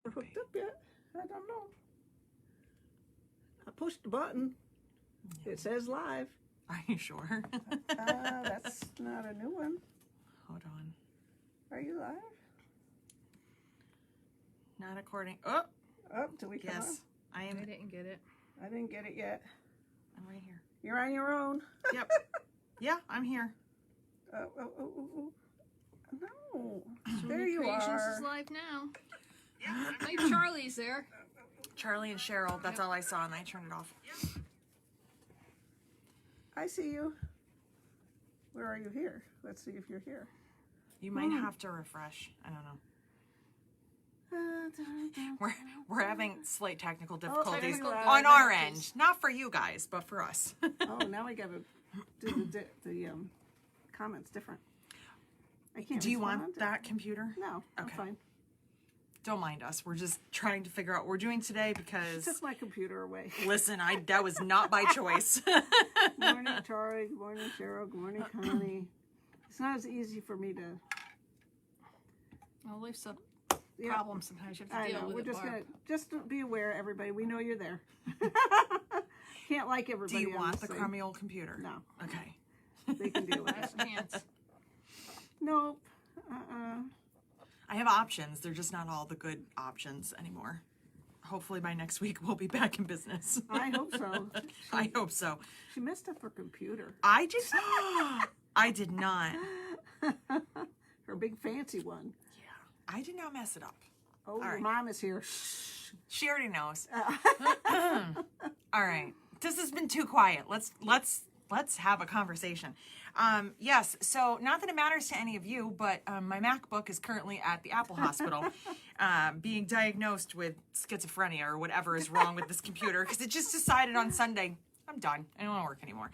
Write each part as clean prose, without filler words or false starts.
Hooked up yet? I don't know. I pushed the button. Yeah. It says live. Are you sure? That's not a new one. Hold on. Are you live? Not according. Oh, do we come on? yes. I am. I didn't get it. I didn't get it yet. I'm right here. You're on your own. Yep. Yeah, I'm here. Oh. No. Janome There you Creations are. is live now. Hey, Charlie's there. Charlie and Cheryl. That's all I saw, and I turned it off. I see you. Where are you here? Let's see if you're here. You might have to refresh. I don't know. We're having slight technical difficulties technical on our end. Not for you guys, but for us. Oh, now we gotta do the comments different. I can't. Do you want respond. that computer? No, I'm Okay. fine. Don't mind us. We're just trying to figure out what we're doing today She because, took my computer away. listen, that was not by choice. Good morning, Charlie. Good morning, Cheryl. Good morning, Connie. It's not as easy for me to. Well, there's some Yeah, problem sometimes. You have I to deal know. with We're it, just Barb. gonna just be aware, everybody. We know you're there. Can't like Do everybody. you want the same. crummy old computer? No, Okay. they can deal with Last it. chance. Nope. I have options. They're just not all the good options anymore. Hopefully by next week we'll be back in business. I hope so. I hope so. She messed up her computer. I did I did not. Her big fancy one. Yeah. I did not mess it up. Oh, your right. mom is here. She already knows. All right. This has been too quiet. Let's have a conversation. Yes, so not that it matters to any of you, but my MacBook is currently at the Apple Hospital being diagnosed with schizophrenia or whatever is wrong with this computer because it just decided on Sunday, I'm done. I don't want to work anymore.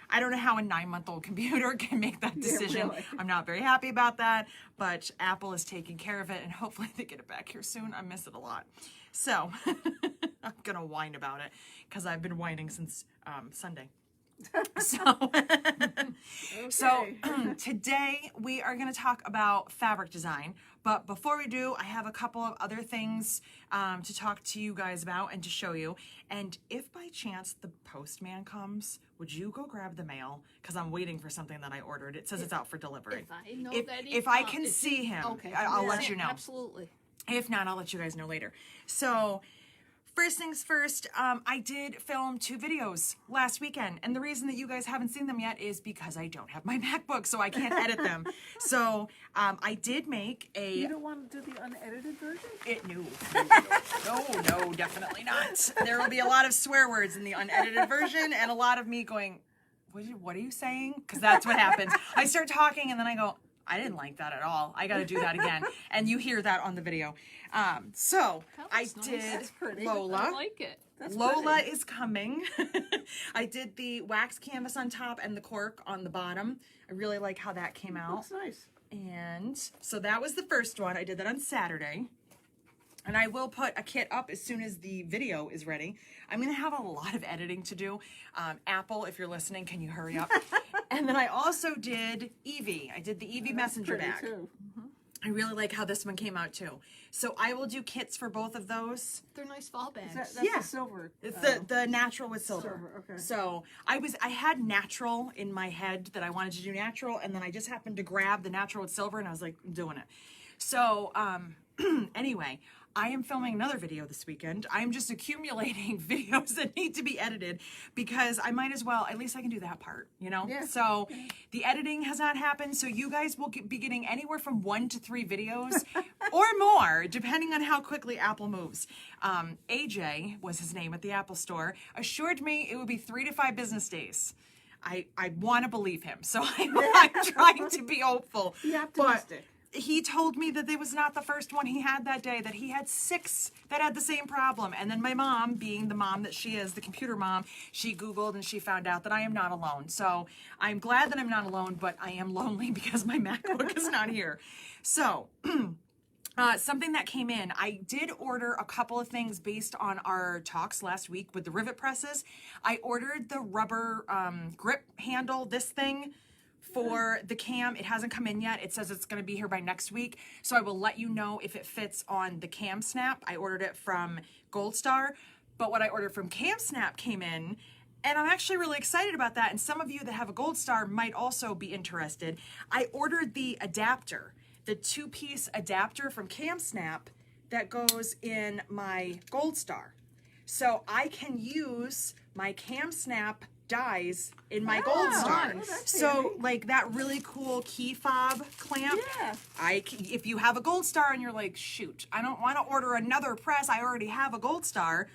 I don't know how a 9-month-old computer can make that decision. Yeah, really. I'm not very happy about that, but Apple is taking care of it, and hopefully they get it back here soon. I miss it a lot. So I'm going to whine about it because I've been whining since Sunday. So today we are going to talk about fabric design, but before we do, I have a couple of other things to talk to you guys about and to show you. And if by chance the postman comes, would you go grab the mail? Because I'm waiting for something that I ordered. It says it's out for delivery. If I know that If I can see him, okay, I'll let you know. Absolutely. If not, I'll let you guys know later. So first things first, I did film 2 videos last weekend, and the reason that you guys haven't seen them yet is because I don't have my MacBook, so I can't edit them. So I did make a... You don't want to do the unedited version? No, definitely not. There will be a lot of swear words in the unedited version, and a lot of me going, what are you saying? Because that's what happens. I start talking, and then I go, I didn't like that at all. I got to do that again. And you hear that on the video. So That I looks nice. did That's pretty. Lola. I like it. That's Lola pretty. is coming. I did the wax canvas on top and the cork on the bottom. I really like how that came out. Looks nice. And so that was the first one. I did that on Saturday. And I will put a kit up as soon as the video is ready. I'm going to have a lot of editing to do. Apple, if you're listening, can you hurry up? And then I also did Eevee. I did the Eevee messenger Pretty bag. too. I really like how this one came out too. So I will do kits for both of those. They're nice fall bags. That's Yeah. the silver. It's the natural with silver. Silver, okay. So I had natural in my head that I wanted to do natural, and then I just happened to grab the natural with silver, and I was like, I'm doing it. So anyway, I am filming another video this weekend. I'm just accumulating videos that need to be edited because I might as well, at least I can do that part, you know? Yeah. So the editing has not happened, so you guys will be getting anywhere from 1 to 3 videos or more, depending on how quickly Apple moves. AJ was his name at the Apple store, assured me it would be 3 to 5 business days. I want to believe him, so I'm trying to be hopeful. Be optimistic. But he told me that it was not the first one he had that day, that he had 6 that had the same problem. And then my mom, being the mom that she is, the computer mom, she Googled and she found out that I am not alone. So I'm glad that I'm not alone, but I am lonely because my MacBook is not here. So something that came in, I did order a couple of things based on our talks last week with the rivet presses. I ordered the rubber grip handle, this thing, for the cam. It hasn't come in yet. It says it's going to be here by next week. So I will let you know if it fits on the cam snap. I ordered it from Gold Star, but what I ordered from Cam Snap came in, and I'm actually really excited about that. And some of you that have a Gold Star might also be interested. I ordered the adapter, the 2-piece adapter from Cam Snap that goes in my Gold Star. So I can use my Cam Snap dies in my Gold Star. So like that really cool key fob clamp. Yeah. If you have a Gold Star and you're like, shoot, I don't want to order another press, I already have a Gold Star,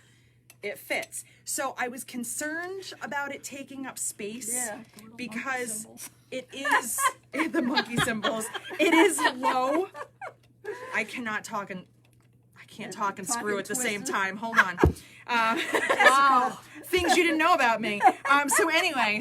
it fits. So I was concerned about it taking up space because it is the monkey symbols. It is low. I cannot talk and screw at the same time. Hold on. Wow. Things you didn't know about me. So anyway,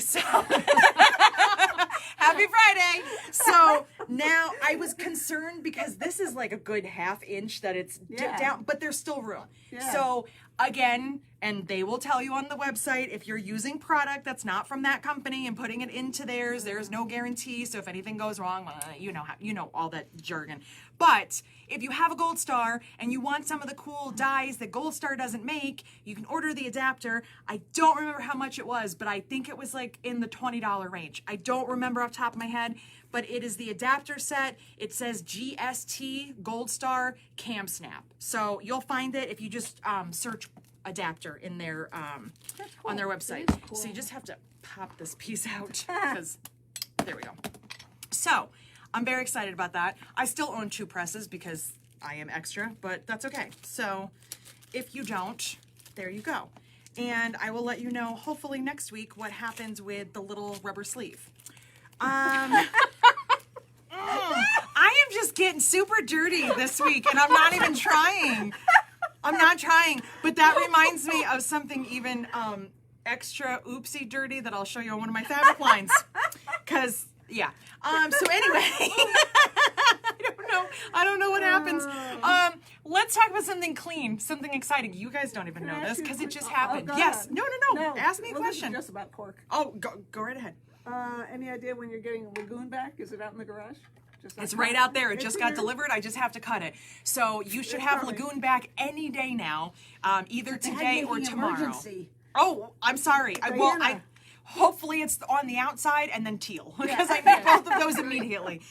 happy Friday. So now I was concerned because this is like a good ½ inch that it's dipped down, but there's still room. Yeah. So again, and they will tell you on the website, if you're using product that's not from that company and putting it into theirs, there's no guarantee. So if anything goes wrong, you know all that jargon. But if you have a Gold Star and you want some of the cool dies that Gold Star doesn't make, you can order the adapter. I don't remember how much it was, but I think it was like in the $20 range. I don't remember off the top of my head, but it is the adapter set. It says GST Gold Star Cam Snap. So you'll find it if you just search adapter in their on their website. Cool. So you just have to pop this piece out because there we go. So I'm very excited about that. I still own 2 presses because I am extra, but that's okay. So if you don't, there you go. And I will let you know hopefully next week what happens with the little rubber sleeve. I am just getting super dirty this week and I'm not even trying. I'm not trying, but that reminds me of something even extra oopsie dirty that I'll show you on one of my fabric lines. Cause yeah. So anyway, I don't know what happens. Let's talk about something clean, something exciting. You guys don't even know this because it just happened. go Yes. ahead. No. Ask me a This question. is just about pork. Oh, go right ahead. Any idea when you're getting a lagoon back? Is it out in the garage? It's right out there. It just got delivered. I just have to cut it. So you should have lagoon back any day now, either today or tomorrow. Emergency. Oh, I'm sorry. Diana. Hopefully it's on the outside and then teal because I need both of those immediately.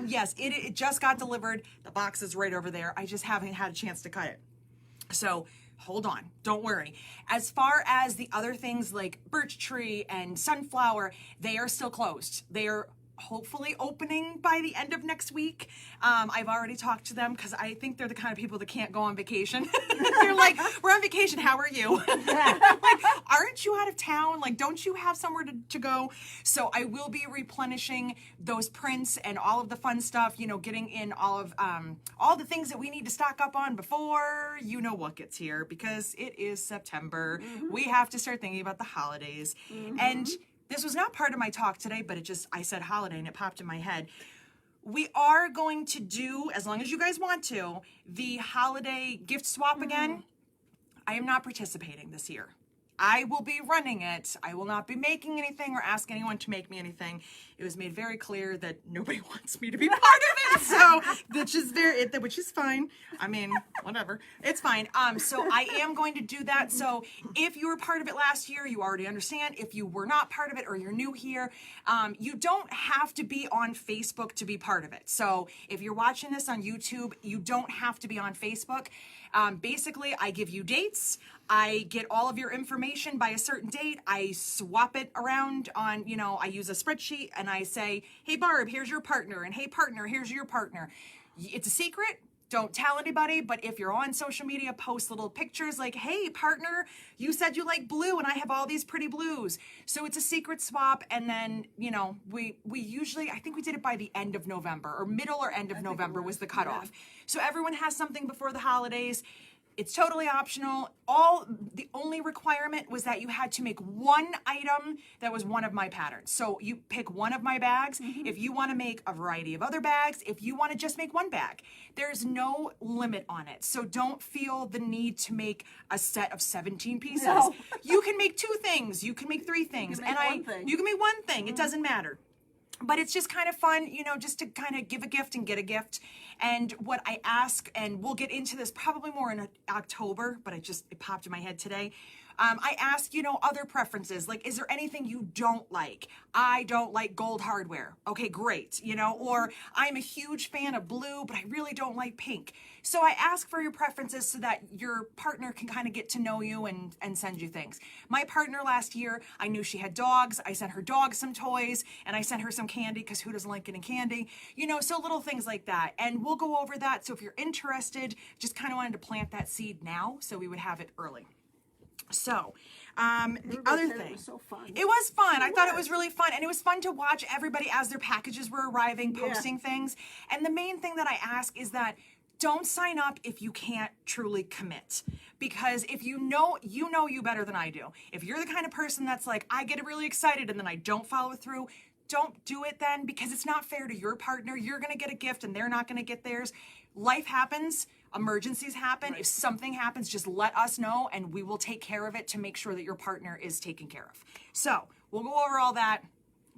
Yes, it just got delivered. The box is right over there. I just haven't had a chance to cut it. So hold on, don't worry. As far as the other things like birch tree and sunflower, they are still closed. They are hopefully opening by the end of next week. I've already talked to them because I think they're the kind of people that can't go on vacation. They're like, we're on vacation, how are you? Like, aren't you out of town? Like, don't you have somewhere to go? So I will be replenishing those prints and all of the fun stuff, getting in all the things that we need to stock up on before what gets here because it is September. Mm-hmm. We have to start thinking about the holidays. Mm-hmm. And this was not part of my talk today, but I said holiday and it popped in my head. We are going to do, as long as you guys want to, the holiday gift swap again. I am not participating this year. I will be running it. I will not be making anything or ask anyone to make me anything. It was made very clear that nobody wants me to be part of it. So, which is fine. I mean, whatever. It's fine. So I am going to do that. So if you were part of it last year, you already understand. If you were not part of it or you're new here, you don't have to be on Facebook to be part of it. So if you're watching this on YouTube, you don't have to be on Facebook. Basically, I give you dates. I get all of your information by a certain date. I swap it around on, I use a spreadsheet and I say, hey, Barb, here's your partner. And hey, partner, here's your partner. It's a secret. Don't tell anybody. But if you're on social media, post little pictures like, hey, partner, you said you like blue and I have all these pretty blues. So it's a secret swap. And then, we usually, I think we did it by the end of November or middle or end of November was the cutoff. Yeah. So everyone has something before the holidays. It's totally optional. The only requirement was that you had to make one item that was one of my patterns. So you pick one of my bags. Mm-hmm. If you want to make a variety of other bags, if you want to just make one bag, there's no limit on it. So don't feel the need to make a set of 17 pieces. No. You can make 2 things. You can make 3 things. You can make one thing. You can make one thing. Mm-hmm. It doesn't matter. But it's just kind of fun, you know, just to kind of give a gift and get a gift. And what I ask, and we'll get into this probably more in October, but it popped in my head today. I ask, you know, other preferences. Like, is there anything you don't like? I don't like gold hardware. Okay, great. You know, or I'm a huge fan of blue, but I really don't like pink. So I ask for your preferences so that your partner can kind of get to know you and send you things. My partner last year, I knew she had dogs. I sent her dog some toys, and I sent her some candy, because who doesn't like getting candy? You know, so little things like that. And we'll go over that. So if you're interested, just kind of wanted to plant that seed now so we would have it early. So, the other thing, it was so fun. It was fun. I thought it was really fun, and it was fun to watch everybody as their packages were arriving, posting things. And the main thing that I ask is that don't sign up if you can't truly commit, because if you know you better than I do. If you're the kind of person that's like, I get really excited and then I don't follow through, don't do it then, because it's not fair to your partner. You're going to get a gift and they're not going to get theirs. Life happens. Emergencies happen. Right. If something happens, just let us know and we will take care of it to make sure that your partner is taken care of. So we'll go over all that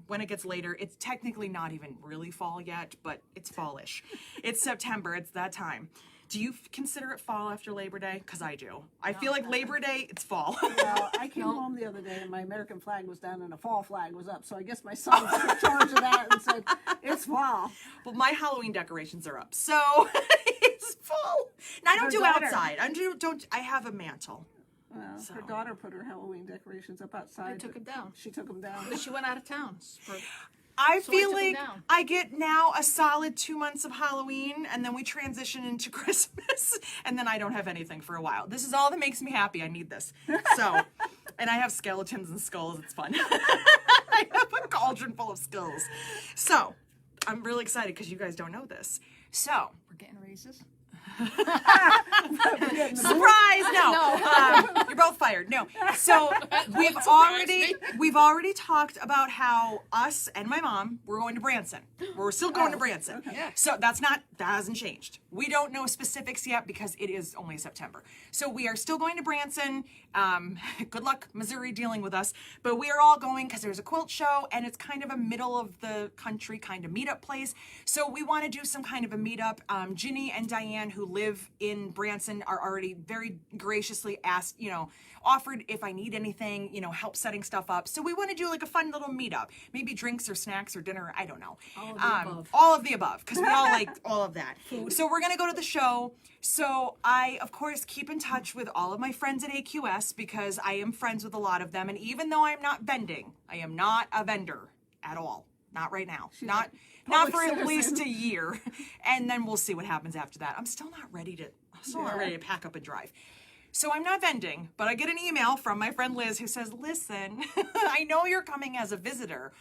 when it gets later. It's technically not even really fall yet, but it's fallish. It's September. It's that time. Do you consider it fall after Labor Day? Because I do. I feel like Labor Day, it's fall. Well, I came home the other day and my American flag was down and a fall flag was up. So I guess my son took charge of that and said, it's fall. Well, my Halloween decorations are up. So it's fall. Now, I don't do outside. I have a mantle. Well, her daughter put her Halloween decorations up outside. I took them down. She took them down. But she went out of town. I So feel I took 'em like down. I get now a solid 2 months of Halloween, and then we transition into Christmas, and then I don't have anything for a while. This is all that makes me happy. I need this. So, and I have skeletons and skulls. It's fun. I have a cauldron full of skulls. So, I'm really excited because you guys don't know this. So, We're getting raises. surprise! No, you're both fired. No. So we've already talked about how us and my mom we're going to Branson. We're still going to Branson. Okay. Yeah. So that hasn't changed. We don't know specifics yet because it is only September. So we are still going to Branson. Good luck, Missouri, dealing with us. But we are all going because there's a quilt show and it's kind of a middle of the country kind of meetup place. So we want to do some kind of a meetup. Ginny and Diane, who live in Branson, are already very graciously offered if I need anything, help setting stuff up. So we want to do like a fun little meetup, maybe drinks or snacks or dinner. I don't know. All of the above, because we all like all of that. So we're going to go to the show. So I, of course, keep in touch with all of my friends at AQS because I am friends with a lot of them. And even though I'm not vending, I am not a vendor at all. Not right now. Not for at least a year. And then we'll see what happens after that. I'm still not ready to pack up and drive. So I'm not vending, but I get an email from my friend Liz who says, listen, I know you're coming as a visitor,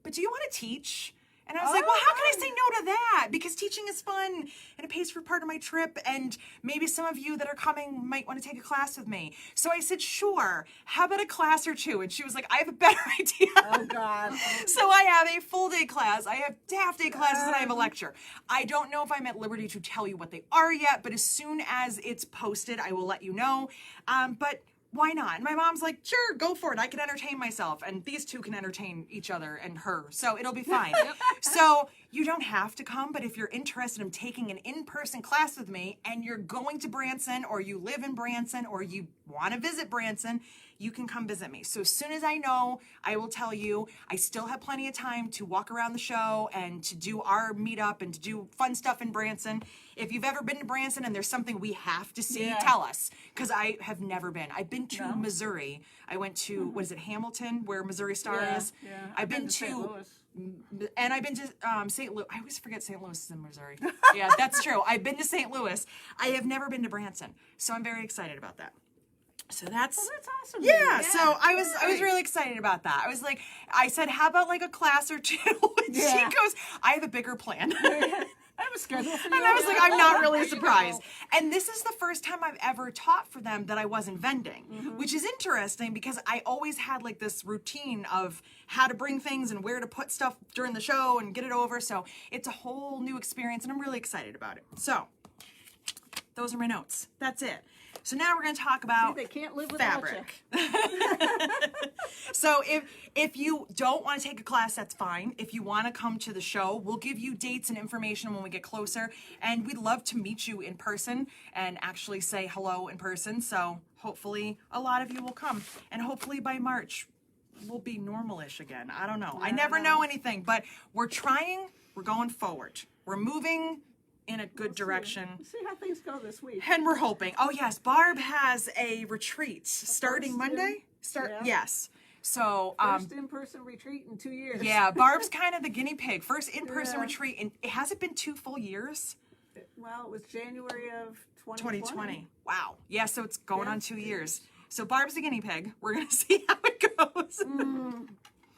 but do you want to teach? And I was like, well, how can I say no to that? Because teaching is fun and it pays for part of my trip. And maybe some of you that are coming might want to take a class with me. So I said, sure. How about a class or two? And she was like, I have a better idea. Oh, God. So I have a full day class. I have half day classes and I have a lecture. I don't know if I'm at liberty to tell you what they are yet, but as soon as it's posted, I will let you know. But why not? And my mom's like, sure, go for it. I can entertain myself. And these two can entertain each other and her. So it'll be fine. So you don't have to come, but if you're interested in taking an in-person class with me and you're going to Branson or you live in Branson or you want to visit Branson, you can come visit me. So as soon as I know, I will tell you. I still have plenty of time to walk around the show and to do our meetup and to do fun stuff in Branson. If you've ever been to Branson and there's something we have to see, tell us. Because I have never been. I've been to Missouri. I went to, what is it, Hamilton, where Missouri Star is? Yeah. I've been to St. Louis. And I've been to St. Louis. I always forget St. Louis is in Missouri. Yeah, that's true. I've been to St. Louis. I have never been to Branson. So I'm very excited about that. So that's awesome. Yeah, so I was really excited about that. I was like, I said, how about like a class or two? And she goes, I have a bigger plan. I have a schedule for you. And I was like, I'm not really surprised. And this is the first time I've ever taught for them that I wasn't vending, which is interesting because I always had like this routine of how to bring things and where to put stuff during the show and get it over. So it's a whole new experience and I'm really excited about it. So those are my notes. That's it. So now we're going to talk about They can't live without fabric. So if you don't want to take a class, that's fine. If you want to come to the show, we'll give you dates and information when we get closer. And we'd love to meet you in person and actually say hello in person. So hopefully a lot of you will come. And hopefully by March, we'll be normal-ish again. I don't know. I never know anything, but we're trying. We're going forward. We're moving in a good direction. We'll see how things go this week. And we're hoping. Oh yes, Barb has a retreat starting Monday. yeah. Yes. So First in-person retreat in 2 years. yeah, Barb's kind of the guinea pig. First in-person Yeah. retreat, and it hasn't been 2 full years. Well, it was January of 2020. Wow. Yeah, so it's going on 2 years. So Barb's the guinea pig. We're gonna see how it goes.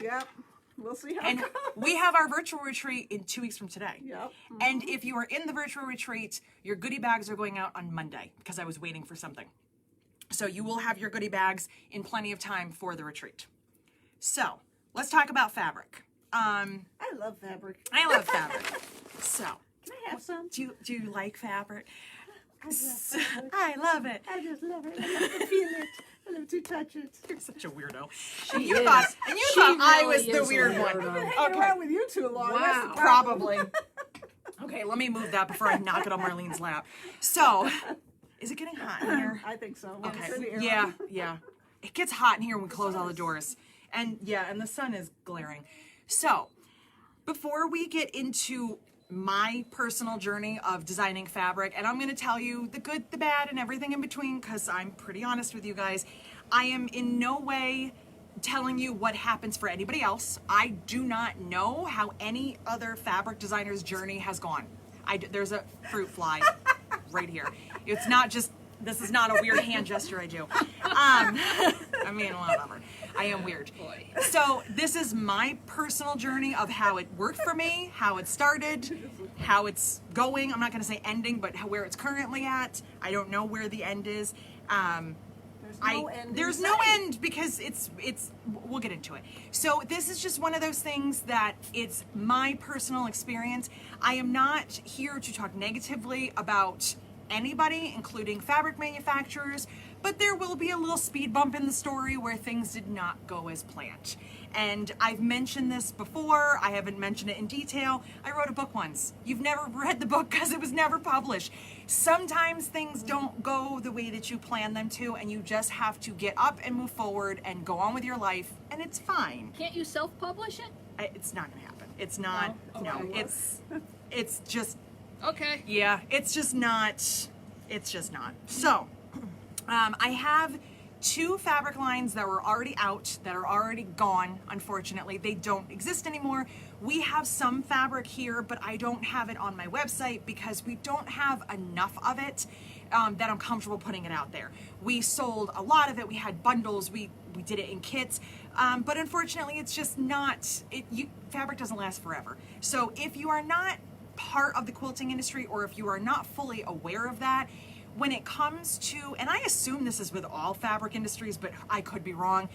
Yep. We'll see how And it goes. we have our virtual retreat in 2 weeks from today. Yep. And if you are in the virtual retreat, your goodie bags are going out on Monday because I was waiting for something. So you will have your goodie bags in plenty of time for the retreat. So let's talk about fabric. I love fabric. I love fabric. So Can I have some? do you like fabric? I love fabric. I love it. I just love it. I love to feel it. I love to touch it. You're such a weirdo. She You is. thought She I really was the is a weird weirdo. one. I've been hanging around with you too long. That's the Wow. problem. Probably. Okay, let me move that before I knock it on Marlene's lap. So, is it getting hot in here? I think so. Okay. Turn the air Yeah, on. yeah. It gets hot in here when we close all the doors. And yeah, and the sun is glaring. So, before we get into my personal journey of designing fabric, and I'm going to tell you the good, the bad, and everything in between, because I'm pretty honest with you guys, I am in no way telling you what happens for anybody else. I do not know how any other fabric designer's journey has gone. There's a fruit fly right here. It's not just, this is not a weird hand gesture I do. I mean, whatever. I am weird. Boy. So this is my personal journey of how it worked for me, how it started, how it's going. I'm not going to say ending, but where it's currently at. I don't know where the end is. There's no end. in There's no sight. end because it's we'll get into it. So this is just one of those things that it's my personal experience. I am not here to talk negatively about anybody, including fabric manufacturers, but there will be a little speed bump in the story where things did not go as planned. And I've mentioned this before. I haven't mentioned it in detail. I wrote a book once. You've never read the book because it was never published. Sometimes things don't go the way that you plan them to, and you just have to get up and move forward and go on with your life, and it's fine. Can't you self-publish it? It's not gonna happen. It's not. No? No, Okay. it's just. Okay. Yeah, it's just not. It's just not. So, I have 2 fabric lines that were already out, that are already gone, unfortunately. They don't exist anymore. We have some fabric here, but I don't have it on my website because we don't have enough of it that I'm comfortable putting it out there. We sold a lot of it. We had bundles. We did it in kits. But unfortunately, it's just not, fabric doesn't last forever. So if you are not part of the quilting industry, or if you are not fully aware of that, when it comes to, and I assume this is with all fabric industries, but I could be wrong,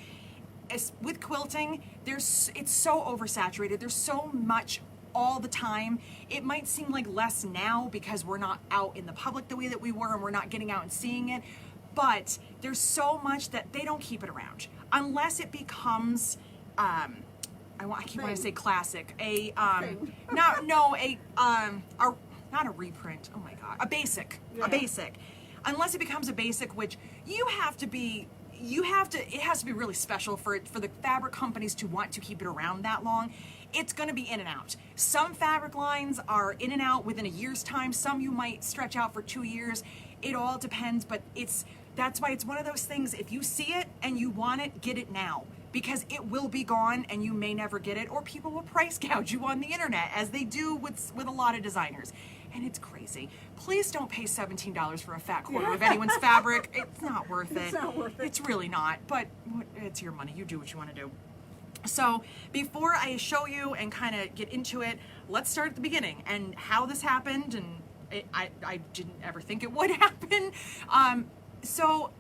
with quilting, it's so oversaturated. There's so much all the time. It might seem like less now because we're not out in the public the way that we were, and we're not getting out and seeing it, but there's so much that they don't keep it around unless it becomes I keep wanting to say classic, not a reprint. Oh my god, a basic. Unless it becomes a basic, which it has to be really special for the fabric companies to want to keep it around that long. It's going to be in and out. Some fabric lines are in and out within a year's time. Some you might stretch out for 2 years. It all depends, but that's why it's one of those things. If you see it and you want it, get it now, because it will be gone and you may never get it, or people will price gouge you on the internet, as they do with a lot of designers. And it's crazy. Please don't pay $17 for a fat quarter of anyone's fabric. It's not worth it. It's not worth it. It's really not, but it's your money. You do what you want to do. So before I show you and kind of get into it, let's start at the beginning and how this happened. And I didn't ever think it would happen. So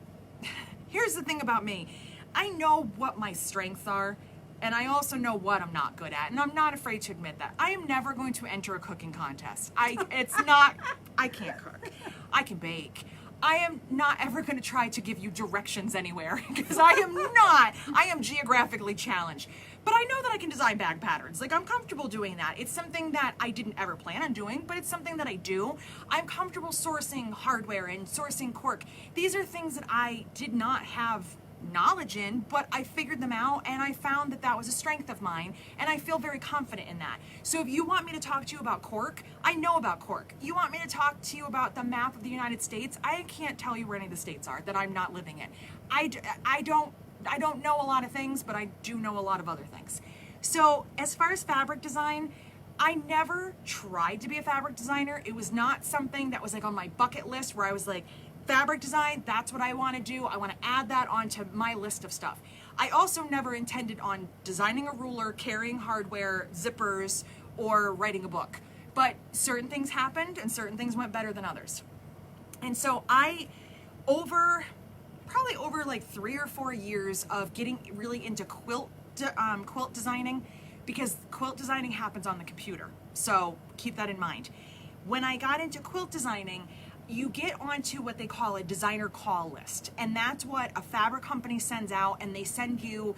here's the thing about me. I know what my strengths are, and I also know what I'm not good at, and I'm not afraid to admit that. I am never going to enter a cooking contest. I can't cook. I can bake. I am not ever going to try to give you directions anywhere because I am not. I am geographically challenged. But I know that I can design bag patterns. Like, I'm comfortable doing that. It's something that I didn't ever plan on doing, but it's something that I do. I'm comfortable sourcing hardware and sourcing cork. These are things that I did not have knowledge in, but I figured them out and I found that that was a strength of mine, and I feel very confident in that. So if you want me to talk to you about cork, I know about cork. You want me to talk to you about the map of the United States, I can't tell you where any of the states are that I'm not living in. I don't know a lot of things, but I do know a lot of other things. So as far as fabric design, I never tried to be a fabric designer. It was not something that was like on my bucket list where I was like, fabric design, that's what I want to do. I want to add that onto my list of stuff. I also never intended on designing a ruler, carrying hardware, zippers, or writing a book. But certain things happened and certain things went better than others. And so probably over like 3 or 4 years of getting really into quilt designing, because quilt designing happens on the computer. So keep that in mind. When I got into quilt designing, you get onto what they call a designer call list, and that's what a fabric company sends out, and they send you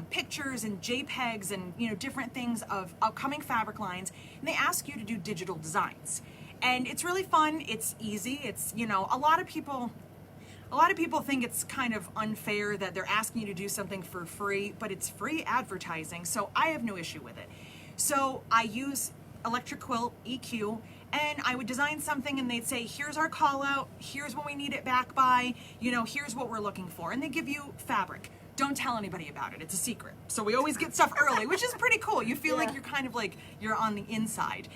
pictures and JPEGs and different things of upcoming fabric lines, and they ask you to do digital designs. And it's really fun, it's easy, it's a lot of people think it's kind of unfair that they're asking you to do something for free, but it's free advertising, so I have no issue with it. So I use Electric Quilt, EQ, and I would design something and they'd say, here's our call out, here's when we need it back by, here's what we're looking for. And they give you fabric. Don't tell anybody about it, it's a secret. So we always get stuff early, which is pretty cool. You feel like you're kind of like, you're on the inside.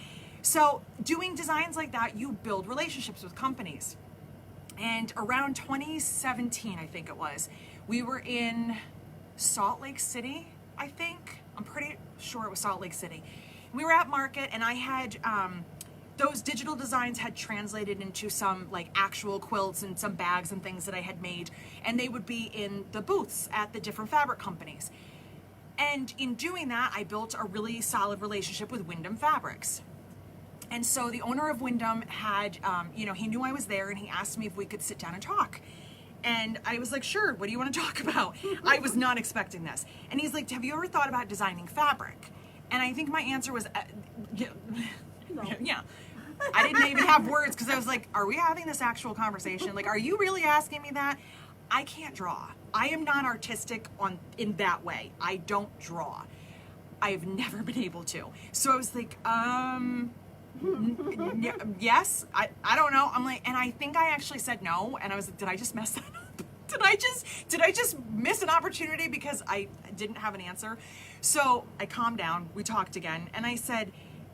So doing designs like that, you build relationships with companies. And around 2017, I think it was, we were in Salt Lake City, I think. I'm pretty sure it was Salt Lake City. We were at market and I had, those digital designs had translated into some like actual quilts and some bags and things that I had made, and they would be in the booths at the different fabric companies. And in doing that, I built a really solid relationship with Wyndham Fabrics. And so the owner of Wyndham had, he knew I was there and he asked me if we could sit down and talk. And I was like, sure, what do you want to talk about? I was not expecting this. And he's like, have you ever thought about designing fabric? And I think my answer was, yeah. I didn't even have words because I was like, are we having this actual conversation? Like, are you really asking me that? I can't draw. I am not artistic in that way. I don't draw. I've never been able to. So I was like, yes, I don't know. I'm like, and I think I actually said no. And I was like, did I just mess that up? Did I just miss an opportunity because I didn't have an answer? So I calmed down. We talked again. And I said,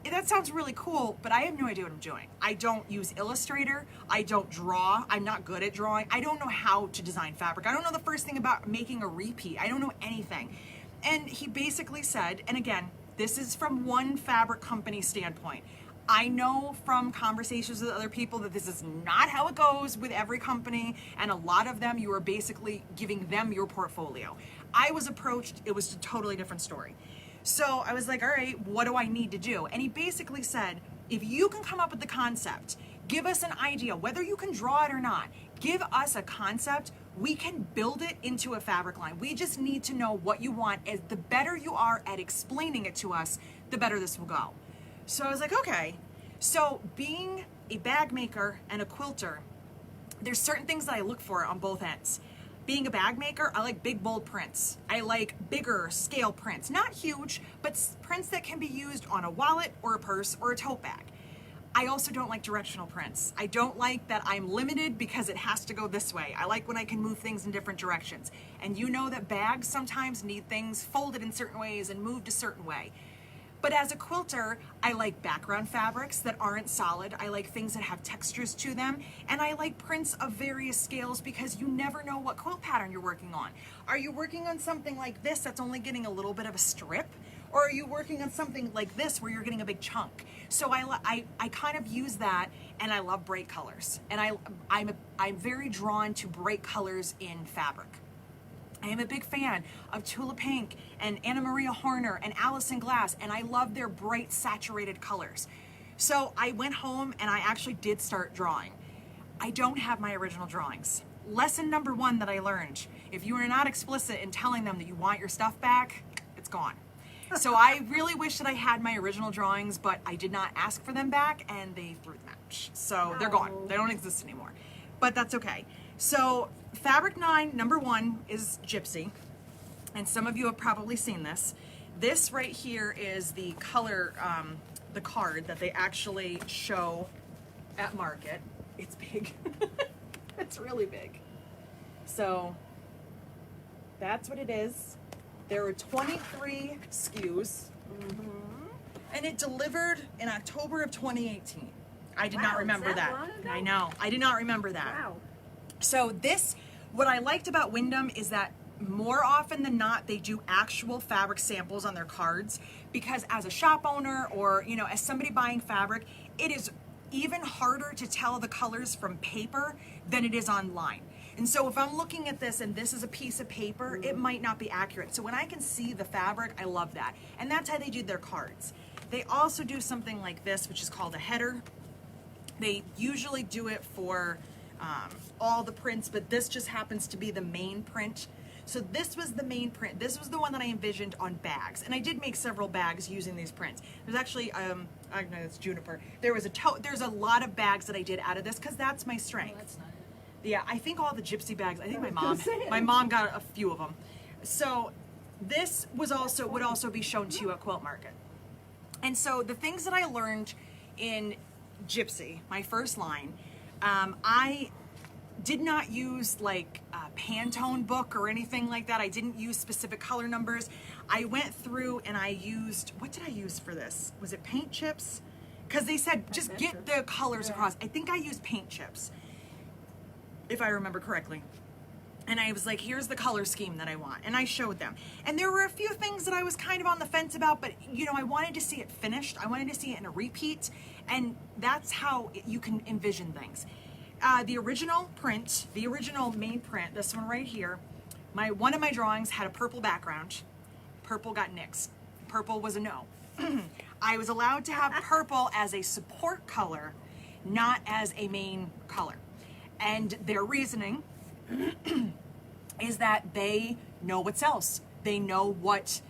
that sounds really cool, but I have no idea what I'm doing. I don't use Illustrator. I don't draw. I'm not good at drawing. I don't know how to design fabric. I don't know the first thing about making a repeat. I don't know anything. And he basically said, and again, this is from one fabric company standpoint. I know from conversations with other people that this is not how it goes with every company, and a lot of them, you are basically giving them your portfolio. I was approached, it was a totally different story. So I was like, all right, what do I need to do? And he basically said, if you can come up with the concept, give us an idea, whether you can draw it or not, give us a concept, we can build it into a fabric line. We just need to know what you want. As the better you are at explaining it to us, the better this will go. So I was like, okay. So being a bag maker and a quilter, there's certain things that I look for on both ends. Being a bag maker, I like big, bold prints. I like bigger scale prints. Not huge, but prints that can be used on a wallet or a purse or a tote bag. I also don't like directional prints. I don't like that I'm limited because it has to go this way. I like when I can move things in different directions. And you know that bags sometimes need things folded in certain ways and moved a certain way. But as a quilter, I like background fabrics that aren't solid. I like things that have textures to them. And I like prints of various scales because you never know what quilt pattern you're working on. Are you working on something like this that's only getting a little bit of a strip? Or are you working on something like this where you're getting a big chunk? So I kind of use that, and I love bright colors. And I'm very drawn to bright colors in fabric. I am a big fan of Tula Pink and Anna Maria Horner and Allison Glass, and I love their bright saturated colors. So I went home and I actually did start drawing. I don't have my original drawings. Lesson number 1 that I learned, if you are not explicit in telling them that you want your stuff back, it's gone. So I really wish that I had my original drawings, but I did not ask for them back, and they threw them out. So they're gone. They don't exist anymore. But that's okay. So fabric 9, number 1 is Gypsy. And some of you have probably seen this. This right here is the color, the card that they actually show at market. It's big. It's really big. So that's what it is. There were 23 SKUs, and it delivered in October of 2018. I did not remember that. I know. I did not remember that. Wow. So this, what I liked about Wyndham is that more often than not, they do actual fabric samples on their cards, because as a shop owner or, you know, as somebody buying fabric, it is even harder to tell the colors from paper than it is online. And so if I'm looking at this and this is a piece of paper, it might not be accurate. So when I can see the fabric, I love that. And that's how they do their cards. They also do something like this, which is called a header. They usually do it for all the prints, but this just happens to be the main print. So this was the main print. This was the one that I envisioned on bags. And I did make several bags using these prints. There's actually, I know it's Juniper. There's a lot of bags that I did out of this because that's my strength. That's not it. Yeah, I think all the Gypsy bags, I think my mom got a few of them. So this would also be shown to you at Quilt Market. And so the things that I learned in Gypsy, my first line, I did not use like a Pantone book or anything like that. I didn't use specific color numbers. I went through and I used, what did I use for this? Was it paint chips? Because they said just get the colors across. I think I used paint chips, if I remember correctly. And I was like, here's the color scheme that I want. And I showed them. And there were a few things that I was kind of on the fence about, but you know, I wanted to see it finished. I wanted to see it in a repeat. And that's how you can envision things. The original print, the original main print, this one right here, one of my drawings had a purple background. Purple got nixed. Purple was a no. I was allowed to have purple as a support color, not as a main color. And their reasoning is that they know what sells. They know what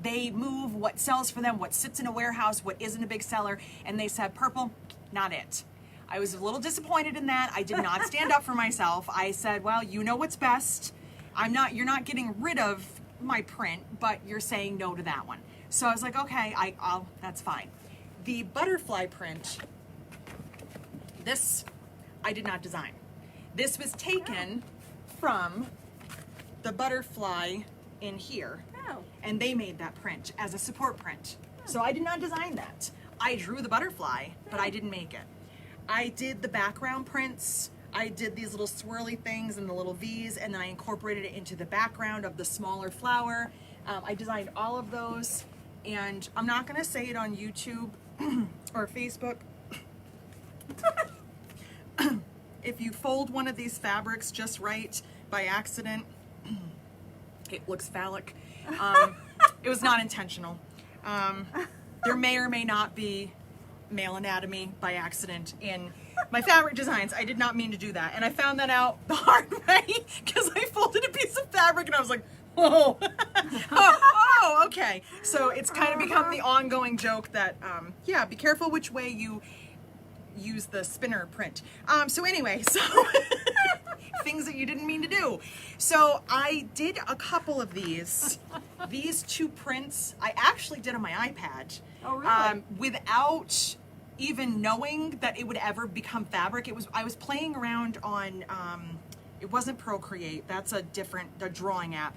they move, what sells for them, what sits in a warehouse, what isn't a big seller. And they said, purple, not it. I was a little disappointed in that. I did not stand up for myself. I said, well, you know what's best. You're not getting rid of my print, but you're saying no to that one. So I was like, okay, that's fine. The butterfly print, this I did not design. This was taken from the butterfly in here, and they made that print as a support print. So I did not design that. I drew the butterfly, but I didn't make it. I did the background prints. I did these little swirly things and the little V's, and then I incorporated it into the background of the smaller flower. I designed all of those, and I'm not gonna say it on YouTube or Facebook. If you fold one of these fabrics just right by accident, it looks phallic. It was not intentional. There may or may not be male anatomy by accident in my fabric designs. I did not mean to do that. And I found that out the hard way because I folded a piece of fabric and I was like, whoa. oh, okay. So it's kind of become the ongoing joke that, yeah, be careful which way you use the spinner print. So anyway, so things that you didn't mean to do. So I did a couple of these. These two prints I actually did on my iPad. Oh, really? Without even knowing that it would ever become fabric. I was playing around on, it wasn't Procreate, that's a drawing app.